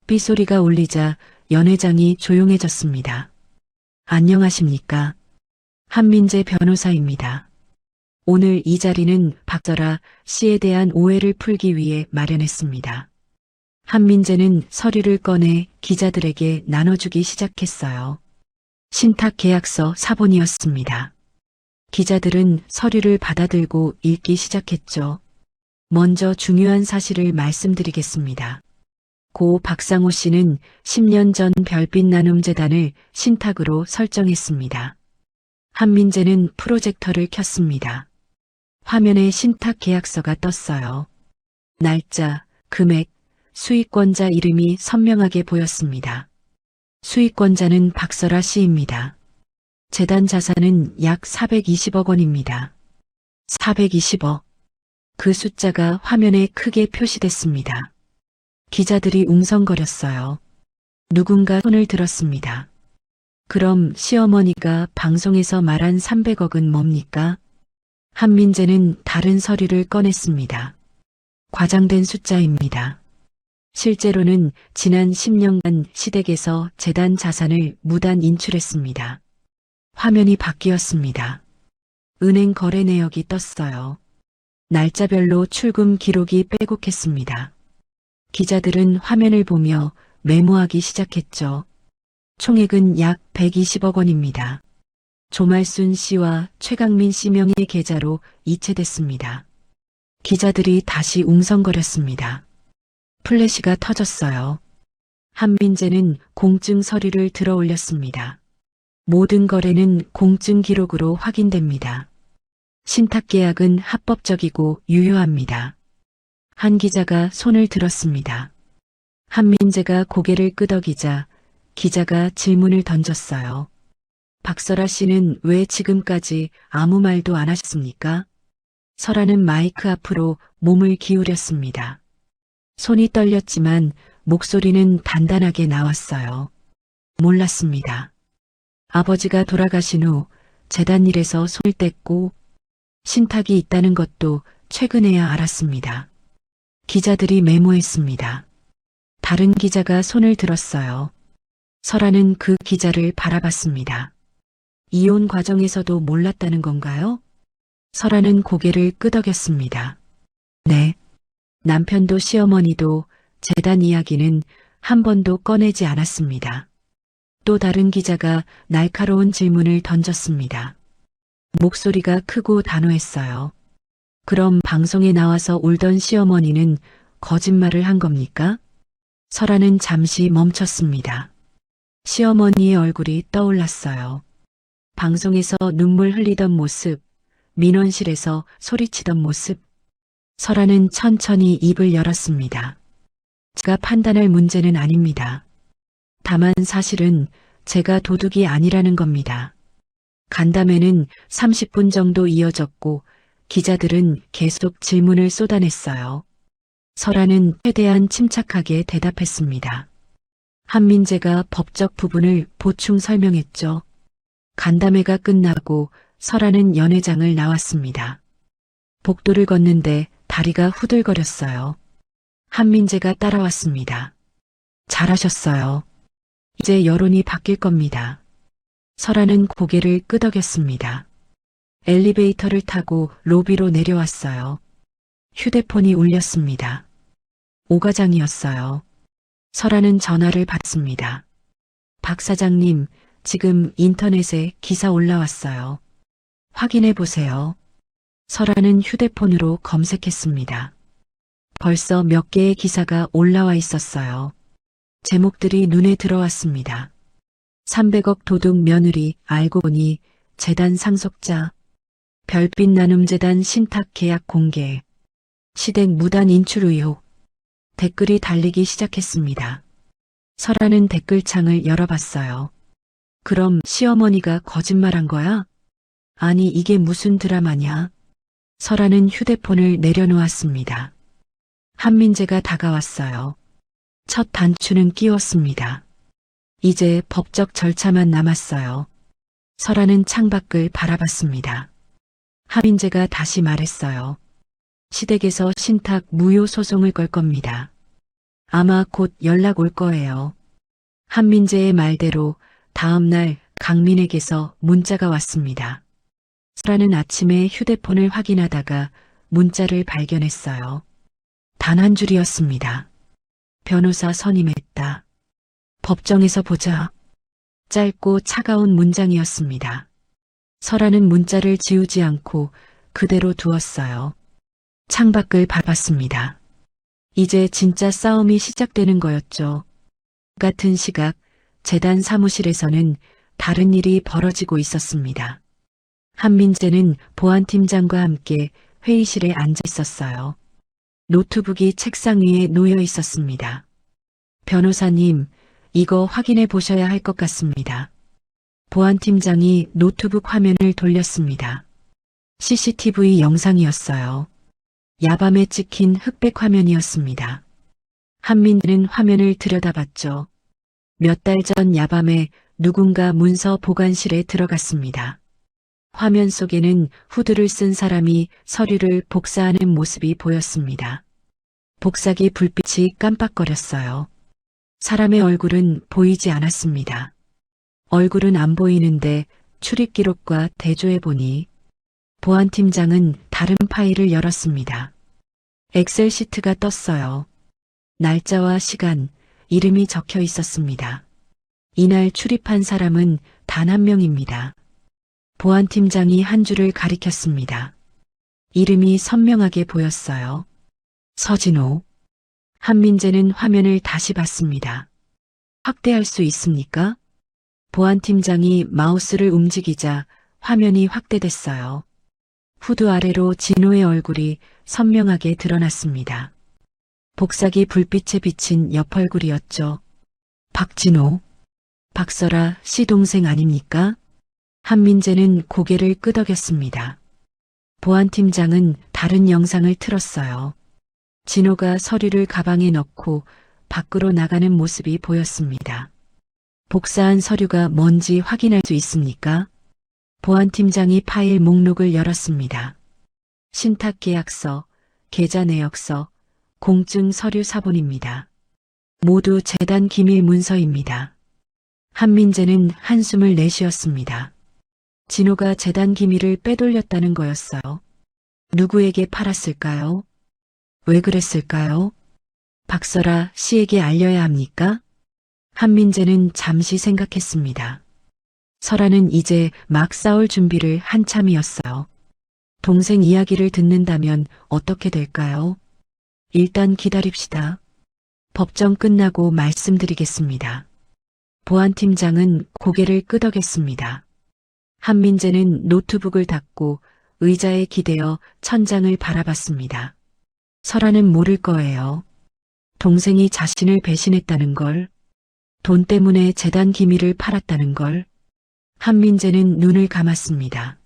삐소리가 울리자 연회장이 조용해졌습니다. 안녕하십니까? 한민재 변호사입니다. 오늘 이 자리는 박설아 씨에 대한 오해를 풀기 위해 마련했습니다. 한민재는 서류를 꺼내 기자들에게 나눠주기 시작했어요. 신탁 계약서 사본이었습니다. 기자들은 서류를 받아들고 읽기 시작했죠. 먼저 중요한 사실을 말씀드리겠습니다. 고 박상호 씨는 10년 전 별빛 나눔 재단을 신탁으로 설정했습니다. 한민재는 프로젝터를 켰습니다. 화면에 신탁 계약서가 떴어요. 날짜, 금액, 수익권자 이름이 선명하게 보였습니다. 수익권자는 박설아 씨입니다. 재단 자산은 약 420억 원입니다. 420억. 그 숫자가 화면에 크게 표시됐습니다. 기자들이 웅성거렸어요. 누군가 손을 들었습니다. 그럼 시어머니가 방송에서 말한 300억은 뭡니까? 한민재는 다른 서류를 꺼냈습니다. 과장된 숫자입니다. 실제로는 지난 10년간 시댁에서 재단 자산을 무단 인출했습니다. 화면이 바뀌었습니다. 은행 거래 내역이 떴어요. 날짜별로 출금 기록이 빼곡했습니다. 기자들은 화면을 보며 메모하기 시작했죠. 총액은 약 120억 원입니다. 조말순 씨와 최강민 씨 명의 계좌로 이체됐습니다. 기자들이 다시 웅성거렸습니다. 플래시가 터졌어요. 한민재는 공증 서류를 들어 올렸습니다. 모든 거래는 공증 기록으로 확인됩니다. 신탁 계약은 합법적이고 유효합니다. 한 기자가 손을 들었습니다. 한민재가 고개를 끄덕이자 기자가 질문을 던졌어요. 박설아 씨는 왜 지금까지 아무 말도 안 하셨습니까? 설아는 마이크 앞으로 몸을 기울였습니다. 손이 떨렸지만 목소리는 단단하게 나왔어요. 몰랐습니다. 아버지가 돌아가신 후 재단 일에서 손을 뗐고 신탁이 있다는 것도 최근에야 알았습니다. 기자들이 메모했습니다. 다른 기자가 손을 들었어요. 설아는 그 기자를 바라봤습니다. 이혼 과정에서도 몰랐다는 건가요? 설아는 고개를 끄덕였습니다. 네. 남편도 시어머니도 재단 이야기는 한 번도 꺼내지 않았습니다. 또 다른 기자가 날카로운 질문을 던졌습니다. 목소리가 크고 단호했어요. 그럼 방송에 나와서 울던 시어머니는 거짓말을 한 겁니까? 설아는 잠시 멈췄습니다. 시어머니의 얼굴이 떠올랐어요. 방송에서 눈물 흘리던 모습, 민원실에서 소리치던 모습. 설아는 천천히 입을 열었습니다. 제가 판단할 문제는 아닙니다. 다만 사실은 제가 도둑이 아니라는 겁니다. 간담회는 30분 정도 이어졌고 기자들은 계속 질문을 쏟아냈어요. 설아는 최대한 침착하게 대답했습니다. 한민재가 법적 부분을 보충 설명했죠. 간담회가 끝나고 설아는 연회장을 나왔습니다. 복도를 걷는데 다리가 후들거렸어요. 한민재가 따라왔습니다. 잘하셨어요. 이제 여론이 바뀔 겁니다. 설아는 고개를 끄덕였습니다. 엘리베이터를 타고 로비로 내려왔어요. 휴대폰이 울렸습니다. 오 과장이었어요. 설아는 전화를 받습니다. 박 사장님, 지금 인터넷에 기사 올라왔어요. 확인해 보세요. 설아는 휴대폰으로 검색했습니다. 벌써 몇 개의 기사가 올라와 있었어요. 제목들이 눈에 들어왔습니다. 300억 도둑 며느리 알고 보니 재단 상속자, 별빛 나눔재단 신탁 계약 공개, 시댁 무단 인출 의혹. 댓글이 달리기 시작했습니다. 설아는 댓글창을 열어봤어요. 그럼 시어머니가 거짓말한 거야? 아니 이게 무슨 드라마냐? 설아는 휴대폰을 내려놓았습니다. 한민재가 다가왔어요. 첫 단추는 끼웠습니다. 이제 법적 절차만 남았어요. 설아는 창밖을 바라봤습니다. 한민재가 다시 말했어요. 시댁에서 신탁 무효 소송을 걸 겁니다. 아마 곧 연락 올 거예요. 한민재의 말대로 다음 날 강민에게서 문자가 왔습니다. 설아는 아침에 휴대폰을 확인하다가 문자를 발견했어요. 단 한 줄이었습니다. 변호사 선임했다. 법정에서 보자. 짧고 차가운 문장이었습니다. 설아는 문자를 지우지 않고 그대로 두었어요. 창밖을 바라봤습니다. 이제 진짜 싸움이 시작되는 거였죠. 같은 시각 재단 사무실에서는 다른 일이 벌어지고 있었습니다. 한민재는 보안팀장과 함께 회의실에 앉아 있었어요. 노트북이 책상 위에 놓여 있었습니다. 변호사님, 이거 확인해 보셔야 할 것 같습니다. 보안팀장이 노트북 화면을 돌렸습니다. CCTV 영상이었어요. 야밤에 찍힌 흑백 화면이었습니다. 한민재는 화면을 들여다봤죠. 몇 달 전 야밤에 누군가 문서 보관실에 들어갔습니다. 화면 속에는 후드를 쓴 사람이 서류를 복사하는 모습이 보였습니다. 복사기 불빛이 깜빡거렸어요. 사람의 얼굴은 보이지 않았습니다. 얼굴은 안 보이는데 출입 기록과 대조해 보니 보안팀장은 다른 파일을 열었습니다. 엑셀 시트가 떴어요. 날짜와 시간, 이름이 적혀 있었습니다. 이날 출입한 사람은 단 한 명입니다. 보안팀장이 한 줄을 가리켰습니다. 이름이 선명하게 보였어요. 서진호. 한민재는 화면을 다시 봤습니다. 확대할 수 있습니까? 보안팀장이 마우스를 움직이자 화면이 확대됐어요. 후드 아래로 진호의 얼굴이 선명하게 드러났습니다. 복사기 불빛에 비친 옆 얼굴이었죠. 박진호. 박설아 씨 동생 아닙니까? 한민재는 고개를 끄덕였습니다. 보안팀장은 다른 영상을 틀었어요. 진호가 서류를 가방에 넣고 밖으로 나가는 모습이 보였습니다. 복사한 서류가 뭔지 확인할 수 있습니까? 보안팀장이 파일 목록을 열었습니다. 신탁계약서, 계좌내역서, 공증 서류 사본입니다. 모두 재단 기밀 문서입니다. 한민재는 한숨을 내쉬었습니다. 진호가 재단 기밀을 빼돌렸다는 거였어요. 누구에게 팔았을까요? 왜 그랬을까요? 박설아 씨에게 알려야 합니까? 한민재는 잠시 생각했습니다. 설아는 이제 막 싸울 준비를 한참이었어요. 동생 이야기를 듣는다면 어떻게 될까요? 일단 기다립시다. 법정 끝나고 말씀드리겠습니다. 보안팀장은 고개를 끄덕였습니다. 한민재는 노트북을 닫고 의자에 기대어 천장을 바라봤습니다. 설아는 모를 거예요. 동생이 자신을 배신했다는 걸, 돈 때문에 재단 기밀을 팔았다는 걸. 한민재는 눈을 감았습니다.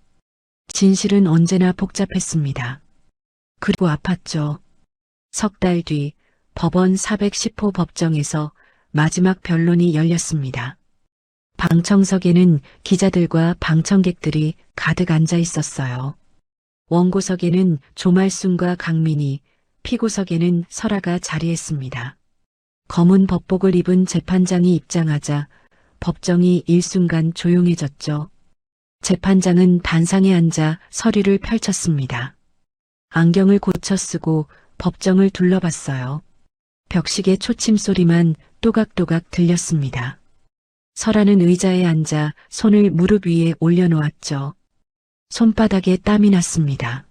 진실은 언제나 복잡했습니다. 그리고 아팠죠. 석 달 뒤 법원 410호 법정에서 마지막 변론이 열렸습니다. 방청석에는 기자들과 방청객들이 가득 앉아 있었어요. 원고석에는 조말순과 강민이, 피고석에는 설아가 자리했습니다. 검은 법복을 입은 재판장이 입장하자 법정이 일순간 조용해졌죠. 재판장은 단상에 앉아 서류를 펼쳤습니다. 안경을 고쳐 쓰고 법정을 둘러봤어요. 벽시계 초침 소리만 또각또각 들렸습니다. 설아는 의자에 앉아 손을 무릎 위에 올려놓았죠. 손바닥에 땀이 났습니다.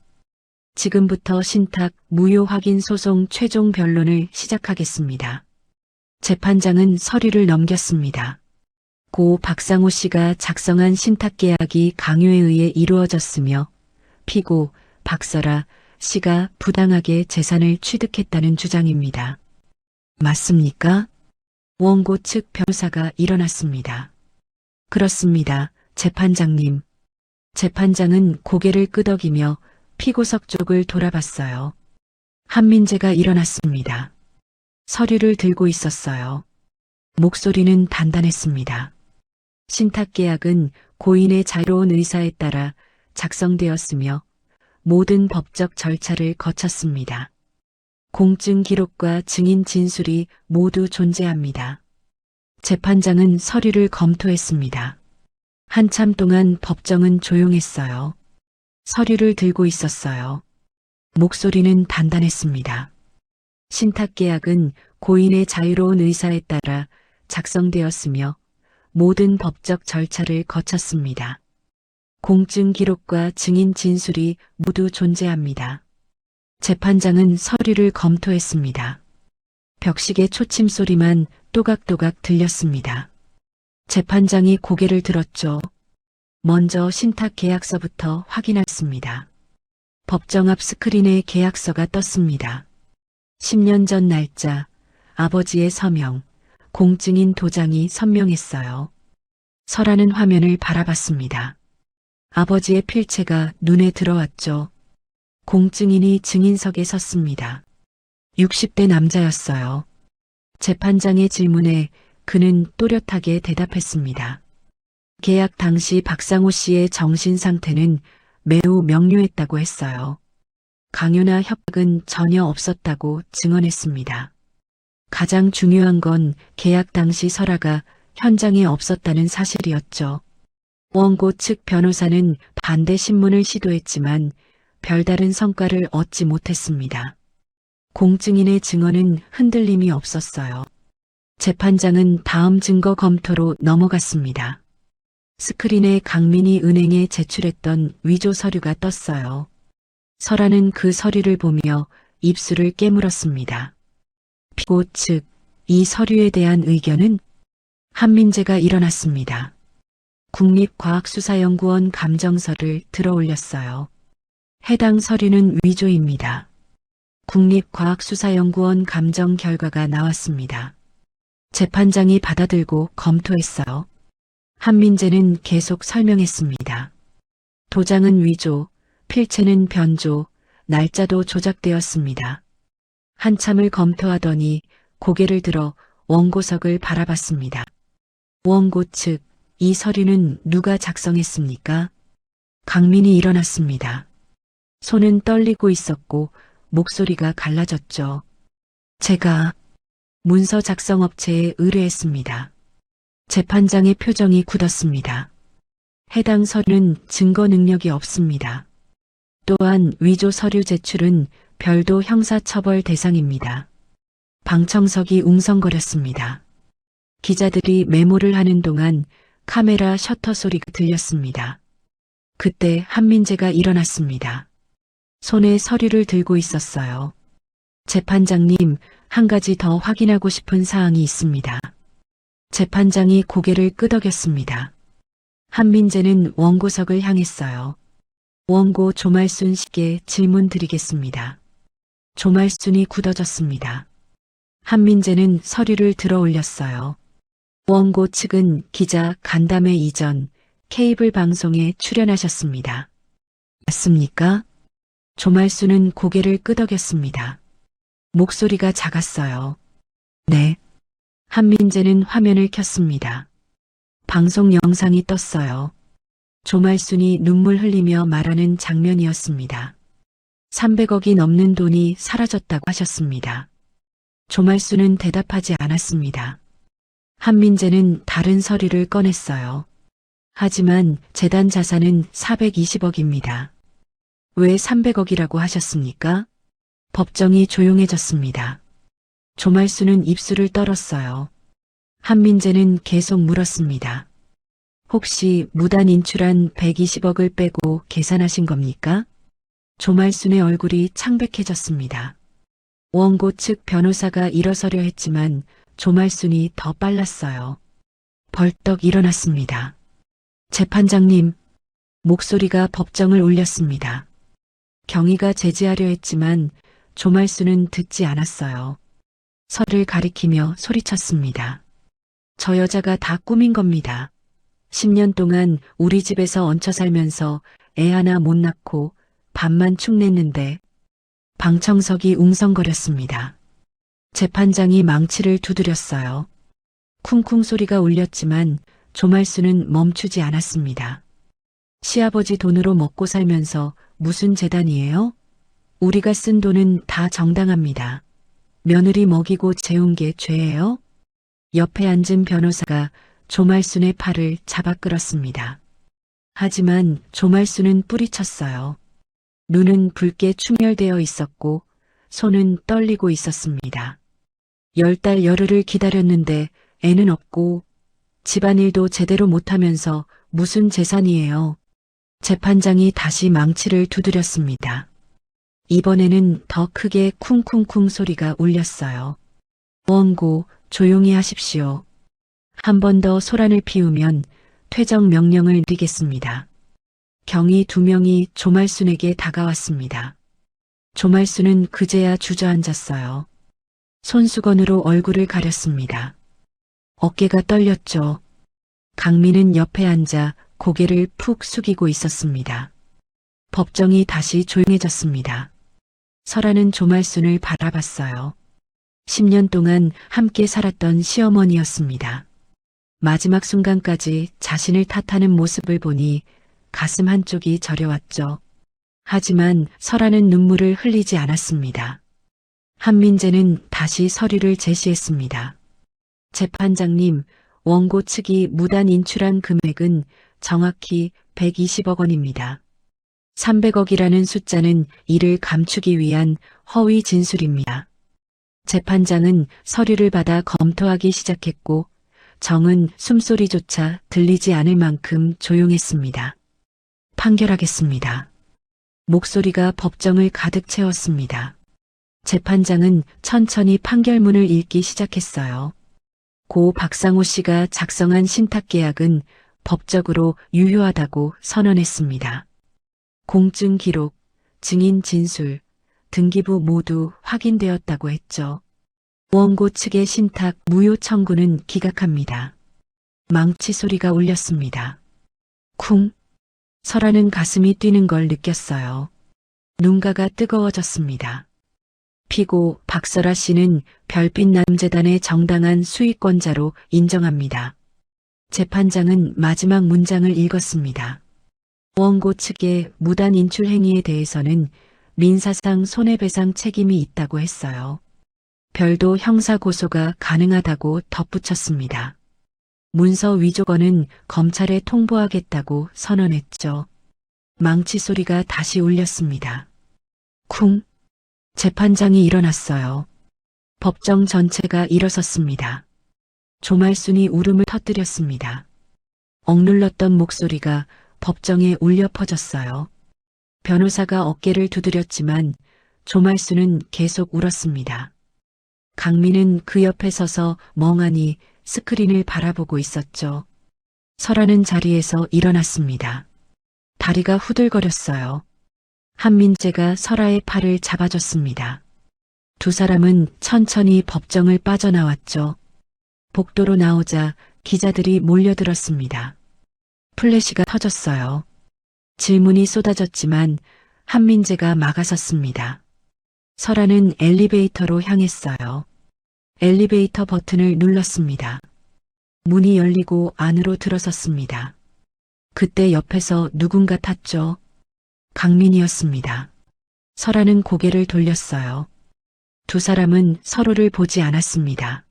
지금부터 신탁 무효 확인 소송 최종 변론을 시작하겠습니다. 재판장은 서류를 넘겼습니다. 고 박상호 씨가 작성한 신탁 계약이 강요에 의해 이루어졌으며 피고 박설아 씨가 부당하게 재산을 취득했다는 주장입니다. 맞습니까? 원고 측 변호사가 일어났습니다. 그렇습니다, 재판장님. 재판장은 고개를 끄덕이며 피고석 쪽을 돌아봤어요. 한민재가 일어났습니다. 서류를 들고 있었어요. 목소리는 단단했습니다. 신탁계약은 고인의 자유로운 의사에 따라 작성되었으며 모든 법적 절차를 거쳤습니다. 공증 기록과 증인 진술이 모두 존재합니다. 재판장은 서류를 검토했습니다. 한참 동안 법정은 조용했어요. 서류를 들고 있었어요. 목소리는 단단했습니다. 신탁계약은 고인의 자유로운 의사에 따라 작성되었으며 모든 법적 절차를 거쳤습니다. 공증 기록과 증인 진술이 모두 존재합니다. 재판장은 서류를 검토했습니다. 벽시계 초침 소리만 또각또각 들렸습니다. 재판장이 고개를 들었죠. 먼저 신탁 계약서부터 확인했습니다. 법정 앞 스크린에 계약서가 떴습니다. 10년 전 날짜, 아버지의 서명, 공증인 도장이 선명했어요. 설아는 화면을 바라봤습니다. 아버지의 필체가 눈에 들어왔죠. 공증인이 증인석에 섰습니다. 60대 남자였어요. 재판장의 질문에 그는 또렷하게 대답했습니다. 계약 당시 박상호 씨의 정신 상태는 매우 명료했다고 했어요. 강요나 협박은 전혀 없었다고 증언했습니다. 가장 중요한 건 계약 당시 설아가 현장에 없었다는 사실이었죠. 원고 측 변호사는 반대 신문을 시도했지만 별다른 성과를 얻지 못했습니다. 공증인의 증언은 흔들림이 없었어요. 재판장은 다음 증거 검토로 넘어갔습니다. 스크린에 강민이 은행에 제출했던 위조 서류가 떴어요. 설아는 그 서류를 보며 입술을 깨물었습니다. 피고 측, 이 서류에 대한 의견은? 한민재가 일어났습니다. 국립과학수사연구원 감정서를 들어올렸어요. 해당 서류는 위조입니다. 국립과학수사연구원 감정 결과가 나왔습니다. 재판장이 받아들고 검토했어요. 한민재는 계속 설명했습니다. 도장은 위조, 필체는 변조, 날짜도 조작되었습니다. 한참을 검토하더니 고개를 들어 원고석을 바라봤습니다. 원고 측, 이 서류는 누가 작성했습니까? 강민이 일어났습니다. 손은 떨리고 있었고 목소리가 갈라졌죠. 제가 문서 작성 업체에 의뢰했습니다. 재판장의 표정이 굳었습니다. 해당 서류는 증거 능력이 없습니다. 또한 위조 서류 제출은 별도 형사처벌 대상입니다. 방청석이 웅성거렸습니다. 기자들이 메모를 하는 동안 카메라 셔터 소리가 들렸습니다. 그때 한민재가 일어났습니다. 손에 서류를 들고 있었어요. 재판장님, 한 가지 더 확인하고 싶은 사항이 있습니다. 재판장이 고개를 끄덕였습니다. 한민재는 원고석을 향했어요. 원고 조말순 씨께 질문 드리겠습니다. 조말순이 굳어졌습니다. 한민재는 서류를 들어 올렸어요. 원고 측은 기자 간담회 이전 케이블 방송에 출연하셨습니다. 맞습니까? 조말순은 고개를 끄덕였습니다. 목소리가 작았어요. 네. 한민재는 화면을 켰습니다. 방송 영상이 떴어요. 조말순이 눈물 흘리며 말하는 장면이었습니다. 300억이 넘는 돈이 사라졌다고 하셨습니다. 조말순은 대답하지 않았습니다. 한민재는 다른 서류를 꺼냈어요. 하지만 재단 자산은 420억입니다. 왜 300억이라고 하셨습니까? 법정이 조용해졌습니다. 조말순은 입술을 떨었어요. 한민재는 계속 물었습니다. 혹시 무단 인출한 120억을 빼고 계산하신 겁니까? 조말순의 얼굴이 창백해졌습니다. 원고 측 변호사가 일어서려 했지만 조말순이 더 빨랐어요. 벌떡 일어났습니다. 재판장님, 목소리가 법정을 울렸습니다. 경위가 제지하려 했지만 조말순은 듣지 않았어요. 설을 가리키며 소리쳤습니다. 저 여자가 다 꾸민 겁니다. 10년 동안 우리 집에서 얹혀 살면서 애 하나 못 낳고 밥만 축냈는데 방청석이 웅성거렸습니다. 재판장이 망치를 두드렸어요. 쿵쿵 소리가 울렸지만 조말순은 멈추지 않았습니다. 시아버지 돈으로 먹고 살면서 무슨 재단이에요? 우리가 쓴 돈은 다 정당합니다. 며느리 먹이고 재운 게 죄예요? 옆에 앉은 변호사가 조말순의 팔을 잡아 끌었습니다. 하지만 조말순은 뿌리쳤어요. 눈은 붉게 충혈되어 있었고 손은 떨리고 있었습니다. 10달 열흘을 기다렸는데 애는 없고 집안일도 제대로 못하면서 무슨 재산이에요. 재판장이 다시 망치를 두드렸습니다. 이번에는 더 크게 쿵쿵쿵 소리가 울렸어요. 원고, 조용히 하십시오. 한 번 더 소란을 피우면 퇴정 명령을 내리겠습니다. 경위 2명이 조말순에게 다가왔습니다. 조말순은 그제야 주저앉았어요. 손수건으로 얼굴을 가렸습니다. 어깨가 떨렸죠. 강민은 옆에 앉아 고개를 푹 숙이고 있었습니다. 법정이 다시 조용해졌습니다. 설아는 조말순을 바라봤어요. 10년 동안 함께 살았던 시어머니였습니다. 마지막 순간까지 자신을 탓하는 모습을 보니 가슴 한쪽이 저려왔죠. 하지만 설아는 눈물을 흘리지 않았습니다. 한민재는 다시 서류를 제시했습니다. 재판장님, 원고 측이 무단 인출한 금액은 정확히 120억 원입니다. 300억이라는 숫자는 이를 감추기 위한 허위 진술입니다. 재판장은 서류를 받아 검토하기 시작했고 정은 숨소리조차 들리지 않을 만큼 조용했습니다. 판결하겠습니다. 목소리가 법정을 가득 채웠습니다. 재판장은 천천히 판결문을 읽기 시작했어요. 고 박상호 씨가 작성한 신탁계약은 법적으로 유효하다고 선언했습니다. 공증 기록, 증인 진술, 등기부 모두 확인되었다고 했죠. 원고 측의 신탁 무효 청구는 기각합니다. 망치 소리가 울렸습니다. 쿵. 설아는 가슴이 뛰는 걸 느꼈어요. 눈가가 뜨거워졌습니다. 피고 박설아 씨는 별빛남재단의 정당한 수익권자로 인정합니다. 재판장은 마지막 문장을 읽었습니다. 원고 측의 무단 인출 행위에 대해서는 민사상 손해배상 책임이 있다고 했어요. 별도 형사고소가 가능하다고 덧붙였습니다. 문서 위조건은 검찰에 통보하겠다고 선언했죠. 망치 소리가 다시 울렸습니다. 쿵. 재판장이 일어났어요. 법정 전체가 일어섰습니다. 조말순이 울음을 터뜨렸습니다. 억눌렀던 목소리가 법정에 울려 퍼졌어요. 변호사가 어깨를 두드렸지만 조말순은 계속 울었습니다. 강민은 그 옆에 서서 멍하니 스크린을 바라보고 있었죠. 설아는 자리에서 일어났습니다. 다리가 후들거렸어요. 한민재가 설아의 팔을 잡아줬습니다. 두 사람은 천천히 법정을 빠져나왔죠. 복도로 나오자 기자들이 몰려들었습니다. 플래시가 터졌어요. 질문이 쏟아졌지만 한민재가 막아섰습니다. 설아는 엘리베이터로 향했어요. 엘리베이터 버튼을 눌렀습니다. 문이 열리고 안으로 들어섰습니다. 그때 옆에서 누군가 탔죠. 강민이었습니다. 설아는 고개를 돌렸어요. 두 사람은 서로를 보지 않았습니다.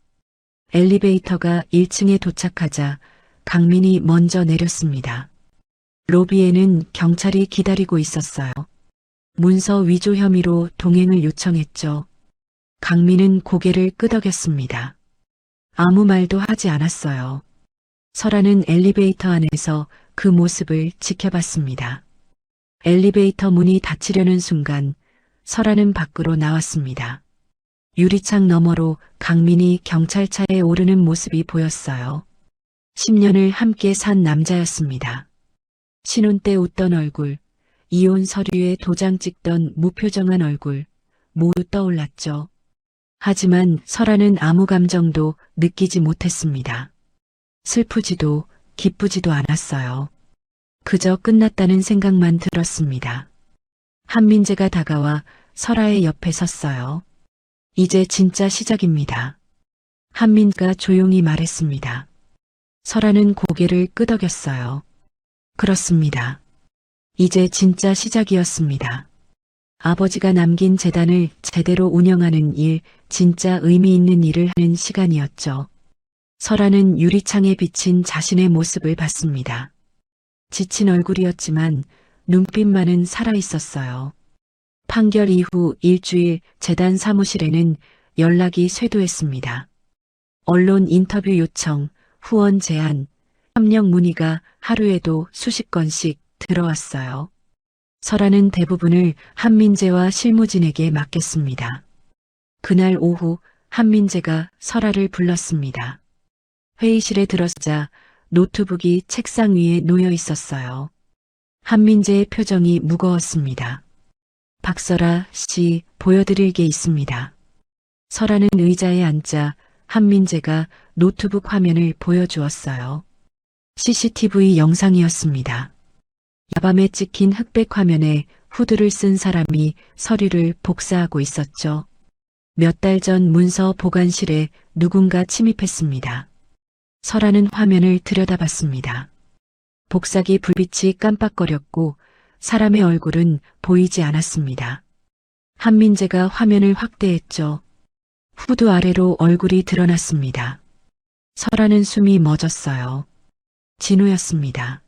엘리베이터가 1층에 도착하자 강민이 먼저 내렸습니다. 로비에는 경찰이 기다리고 있었어요. 문서 위조 혐의로 동행을 요청했죠. 강민은 고개를 끄덕였습니다. 아무 말도 하지 않았어요. 설아는 엘리베이터 안에서 그 모습을 지켜봤습니다. 엘리베이터 문이 닫히려는 순간 설아는 밖으로 나왔습니다. 유리창 너머로 강민이 경찰차에 오르는 모습이 보였어요. 10년을 함께 산 남자였습니다. 신혼 때 웃던 얼굴, 이혼 서류에 도장 찍던 무표정한 얼굴, 모두 떠올랐죠. 하지만 설아는 아무 감정도 느끼지 못했습니다. 슬프지도 기쁘지도 않았어요. 그저 끝났다는 생각만 들었습니다. 한민재가 다가와 설아의 옆에 섰어요. 이제 진짜 시작입니다. 한민재가 조용히 말했습니다. 설아는 고개를 끄덕였어요. 그렇습니다. 이제 진짜 시작이었습니다. 아버지가 남긴 재단을 제대로 운영하는 일, 진짜 의미 있는 일을 하는 시간이었죠. 설아는 유리창에 비친 자신의 모습을 봤습니다. 지친 얼굴이었지만 눈빛만은 살아있었어요. 판결 이후 일주일 재단 사무실에는 연락이 쇄도했습니다. 언론 인터뷰 요청, 후원 제안, 협력 문의가 하루에도 수십 건씩 들어왔어요. 설아는 대부분을 한민재와 실무진에게 맡겼습니다. 그날 오후 한민재가 설아를 불렀습니다. 회의실에 들어서자 노트북이 책상 위에 놓여 있었어요. 한민재의 표정이 무거웠습니다. 박설아 씨, 보여드릴 게 있습니다. 설아는 의자에 앉자 한민재가 노트북 화면을 보여주었어요. CCTV 영상이었습니다. 야밤에 찍힌 흑백 화면에 후드를 쓴 사람이 서류를 복사하고 있었죠. 몇 달 전 문서 보관실에 누군가 침입했습니다. 설아는 화면을 들여다봤습니다. 복사기 불빛이 깜빡거렸고 사람의 얼굴은 보이지 않았습니다. 한민재가 화면을 확대했죠. 후드 아래로 얼굴이 드러났습니다. 설아는 숨이 멎었어요. 진호였습니다.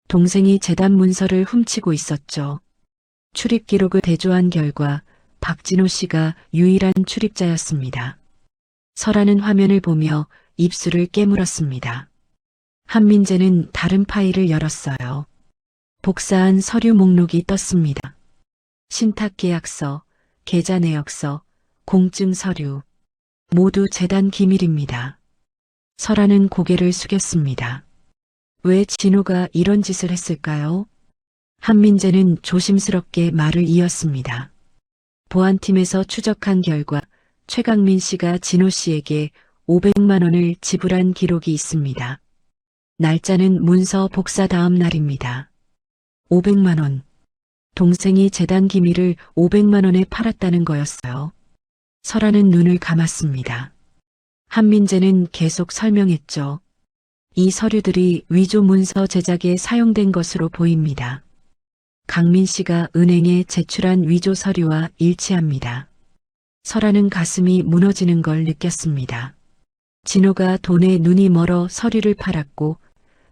동생이 재단 문서를 훔치고 있었죠. 출입 기록을 대조한 결과 박진호 씨가 유일한 출입자였습니다. 설아는 화면을 보며 입술을 깨물었습니다. 한민재는 다른 파일을 열었어요. 복사한 서류 목록이 떴습니다. 신탁계약서, 계좌 내역서, 공증 서류, 모두 재단 기밀입니다. 설아는 고개를 숙였습니다. 왜 진호가 이런 짓을 했을까요? 한민재는 조심스럽게 말을 이었습니다. 보안팀에서 추적한 결과 최강민 씨가 진호 씨에게 500만 원을 지불한 기록이 있습니다. 날짜는 문서 복사 다음 날입니다. 500만 원. 동생이 재단 기밀을 500만 원에 팔았다는 거였어요. 설아는 눈을 감았습니다. 한민재는 계속 설명했죠. 이 서류들이 위조 문서 제작에 사용된 것으로 보입니다. 강민 씨가 은행에 제출한 위조 서류와 일치합니다. 설아는 가슴이 무너지는 걸 느꼈습니다. 진호가 돈에 눈이 멀어 서류를 팔았고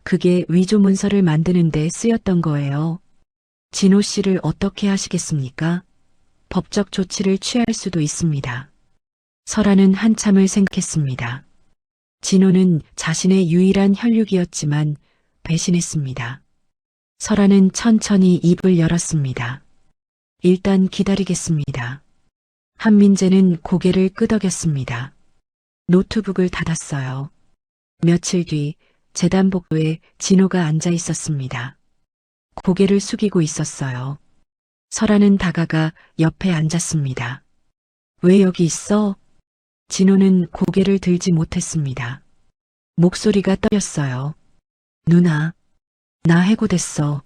그게 위조 문서를 만드는 데 쓰였던 거예요. 진호 씨를 어떻게 하시겠습니까? 법적 조치를 취할 수도 있습니다. 설아는 한참을 생각했습니다. 진호는 자신의 유일한 혈육이었지만 배신했습니다. 설아는 천천히 입을 열었습니다. 일단 기다리겠습니다. 한민재는 고개를 끄덕였습니다. 노트북을 닫았어요. 며칠 뒤 재단 복도에 진호가 앉아 있었습니다. 고개를 숙이고 있었어요. 설아는 다가가 옆에 앉았습니다. 왜 여기 있어? 진호는 고개를 들지 못했습니다. 목소리가 떨렸어요. 누나, 나 해고됐어.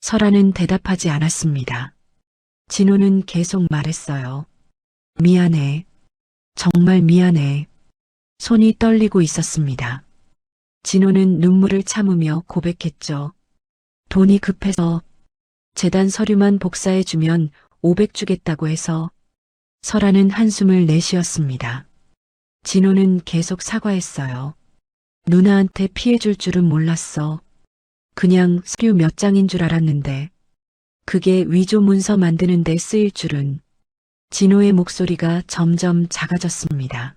설아는 대답하지 않았습니다. 진호는 계속 말했어요. 미안해. 정말 미안해. 손이 떨리고 있었습니다. 진호는 눈물을 참으며 고백했죠. 돈이 급해서 재단 서류만 복사해주면 500 주겠다고 해서. 설아는 한숨을 내쉬었습니다. 진호는 계속 사과했어요. 누나한테 피해줄 줄은 몰랐어. 그냥 서류 몇 장인 줄 알았는데 그게 위조 문서 만드는 데 쓰일 줄은. 진호의 목소리가 점점 작아졌습니다.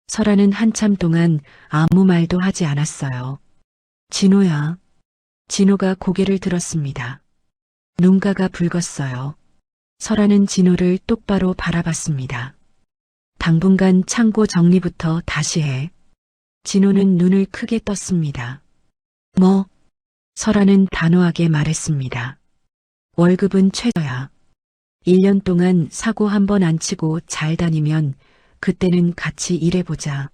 설아는 한참 동안 아무 말도 하지 않았어요. 진호야. 진호가 고개를 들었습니다. 눈가가 붉었어요. 설아는 진호를 똑바로 바라봤습니다. 당분간 창고 정리부터 다시 해. 진호는 눈을 크게 떴습니다. 뭐? 설아는 단호하게 말했습니다. 월급은 최저야. 1년 동안 사고 한 번 안 치고 잘 다니면 그때는 같이 일해보자.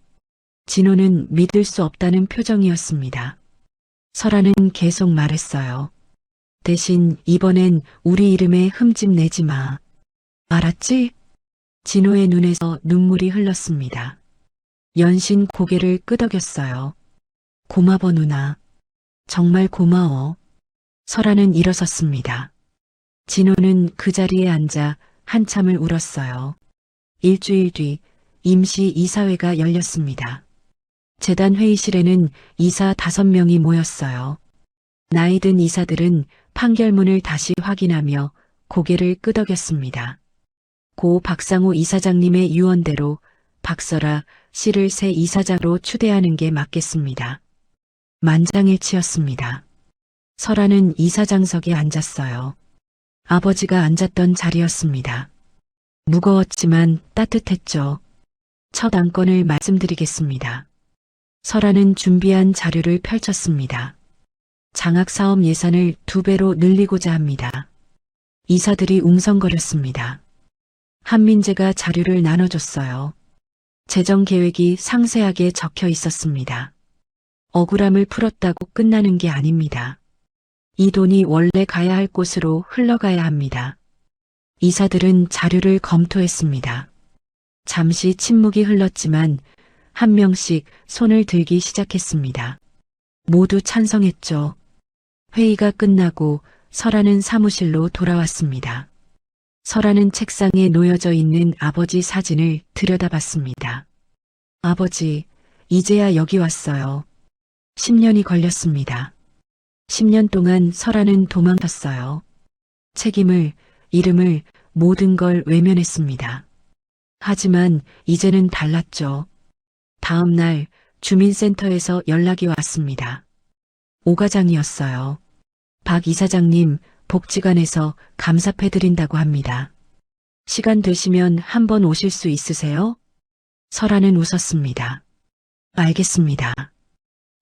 진호는 믿을 수 없다는 표정이었습니다. 설아는 계속 말했어요. 대신 이번엔 우리 이름에 흠집 내지 마. 알았지? 진호의 눈에서 눈물이 흘렀습니다. 연신 고개를 끄덕였어요. 고마워 누나. 정말 고마워. 설아는 일어섰습니다. 진호는 그 자리에 앉아 한참을 울었어요. 일주일 뒤 임시 이사회가 열렸습니다. 재단 회의실에는 이사 5명이 모였어요. 나이 든 이사들은 판결문을 다시 확인하며 고개를 끄덕였습니다. 고 박상호 이사장님의 유언대로 박설아 씨를 새 이사장으로 추대하는 게 맞겠습니다. 만장일치였습니다. 설아는 이사장석에 앉았어요. 아버지가 앉았던 자리였습니다. 무거웠지만 따뜻했죠. 첫 안건을 말씀드리겠습니다. 설아는 준비한 자료를 펼쳤습니다. 장학사업 예산을 2배로 늘리고자 합니다. 이사들이 웅성거렸습니다. 한민재가 자료를 나눠줬어요. 재정계획이 상세하게 적혀 있었습니다. 억울함을 풀었다고 끝나는 게 아닙니다. 이 돈이 원래 가야 할 곳으로 흘러가야 합니다. 이사들은 자료를 검토했습니다. 잠시 침묵이 흘렀지만 한 명씩 손을 들기 시작했습니다. 모두 찬성했죠. 회의가 끝나고 설아는 사무실로 돌아왔습니다. 설아는 책상에 놓여져 있는 아버지 사진을 들여다봤습니다. 아버지, 이제야 여기 왔어요. 10년이 걸렸습니다. 10년 동안 설아는 도망쳤어요. 책임을, 이름을, 모든 걸 외면했습니다. 하지만 이제는 달랐죠. 다음 날 주민센터에서 연락이 왔습니다. 오 과장이었어요. 박 이사장님, 복지관에서 감사패드린다고 합니다. 시간 되시면 한번 오실 수 있으세요? 설아는 웃었습니다. 알겠습니다.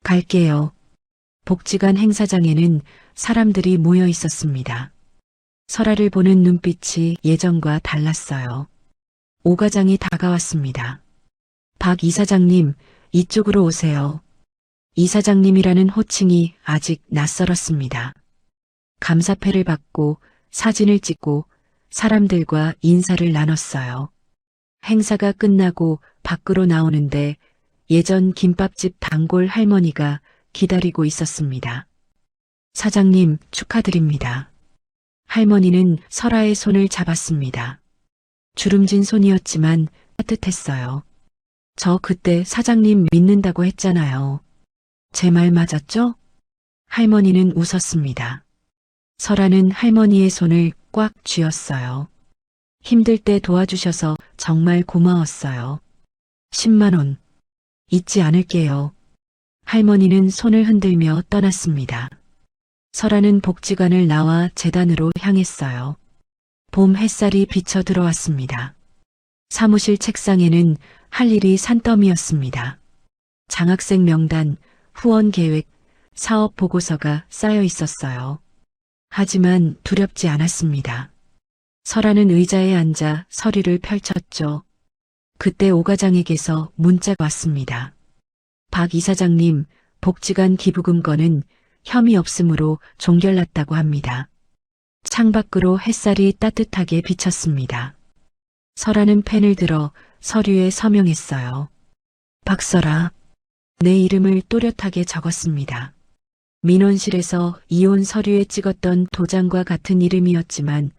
갈게요. 복지관 행사장에는 사람들이 모여 있었습니다. 설아를 보는 눈빛이 예전과 달랐어요. 오 과장이 다가왔습니다. 박 이사장님, 이쪽으로 오세요. 이사장님이라는 호칭이 아직 낯설었습니다. 감사패를 받고 사진을 찍고 사람들과 인사를 나눴어요. 행사가 끝나고 밖으로 나오는데 예전 김밥집 단골 할머니가 기다리고 있었습니다. 사장님, 축하드립니다. 할머니는 설아의 손을 잡았습니다. 주름진 손이었지만 따뜻했어요. 저 그때 사장님 믿는다고 했잖아요. 제 말 맞았죠? 할머니는 웃었습니다. 설아는 할머니의 손을 꽉 쥐었어요. 힘들 때 도와주셔서 정말 고마웠어요. 10만 원. 잊지 않을게요. 할머니는 손을 흔들며 떠났습니다. 설아는 복지관을 나와 재단으로 향했어요. 봄 햇살이 비쳐 들어왔습니다. 사무실 책상에는 할 일이 산더미였습니다. 장학생 명단, 후원 계획, 사업 보고서가 쌓여 있었어요. 하지만 두렵지 않았습니다. 설아는 의자에 앉아 서류를 펼쳤죠. 그때 오 과장에게서 문자가 왔습니다. 박 이사장님, 복지관 기부금 건은 혐의 없음으로 종결났다고 합니다. 창밖으로 햇살이 따뜻하게 비쳤습니다. 설아는 펜을 들어 서류에 서명했어요. 박설아. 내 이름을 또렷하게 적었습니다. 민원실에서 이혼 서류에 찍었던 도장과 같은 이름이었지만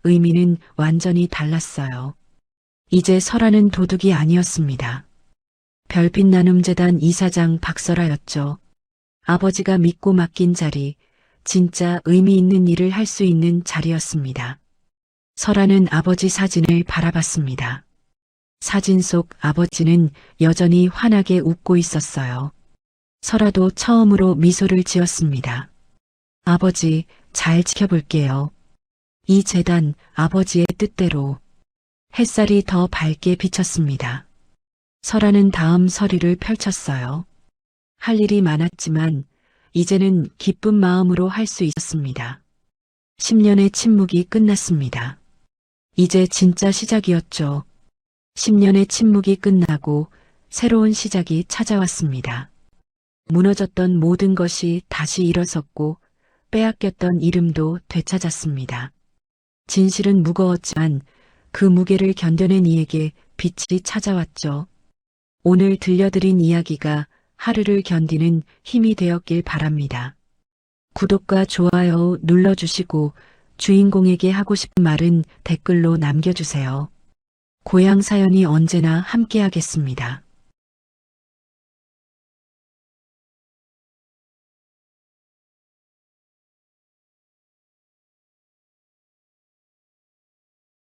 의미는 완전히 달랐어요. 이제 설아는 도둑이 아니었습니다. 별빛 나눔재단 이사장 박설아였죠. 아버지가 믿고 맡긴 자리, 진짜 의미 있는 일을 할 수 있는 자리였습니다. 설아는 아버지 사진을 바라봤습니다. 사진 속 아버지는 여전히 환하게 웃고 있었어요. 설아도 처음으로 미소를 지었습니다. 아버지, 잘 지켜볼게요. 이 재단 아버지의 뜻대로. 햇살이 더 밝게 비쳤습니다. 설아는 다음 서류를 펼쳤어요. 할 일이 많았지만 이제는 기쁜 마음으로 할 수 있었습니다. 10년의 침묵이 끝났습니다. 이제 진짜 시작이었죠. 10년의 침묵이 끝나고 새로운 시작이 찾아왔습니다. 무너졌던 모든 것이 다시 일어섰고 빼앗겼던 이름도 되찾았습니다. 진실은 무거웠지만 그 무게를 견뎌낸 이에게 빛이 찾아왔죠. 오늘 들려드린 이야기가 하루를 견디는 힘이 되었길 바랍니다. 구독과 좋아요 눌러주시고 주인공에게 하고 싶은 말은 댓글로 남겨주세요. 고향 사연이 언제나 함께하겠습니다.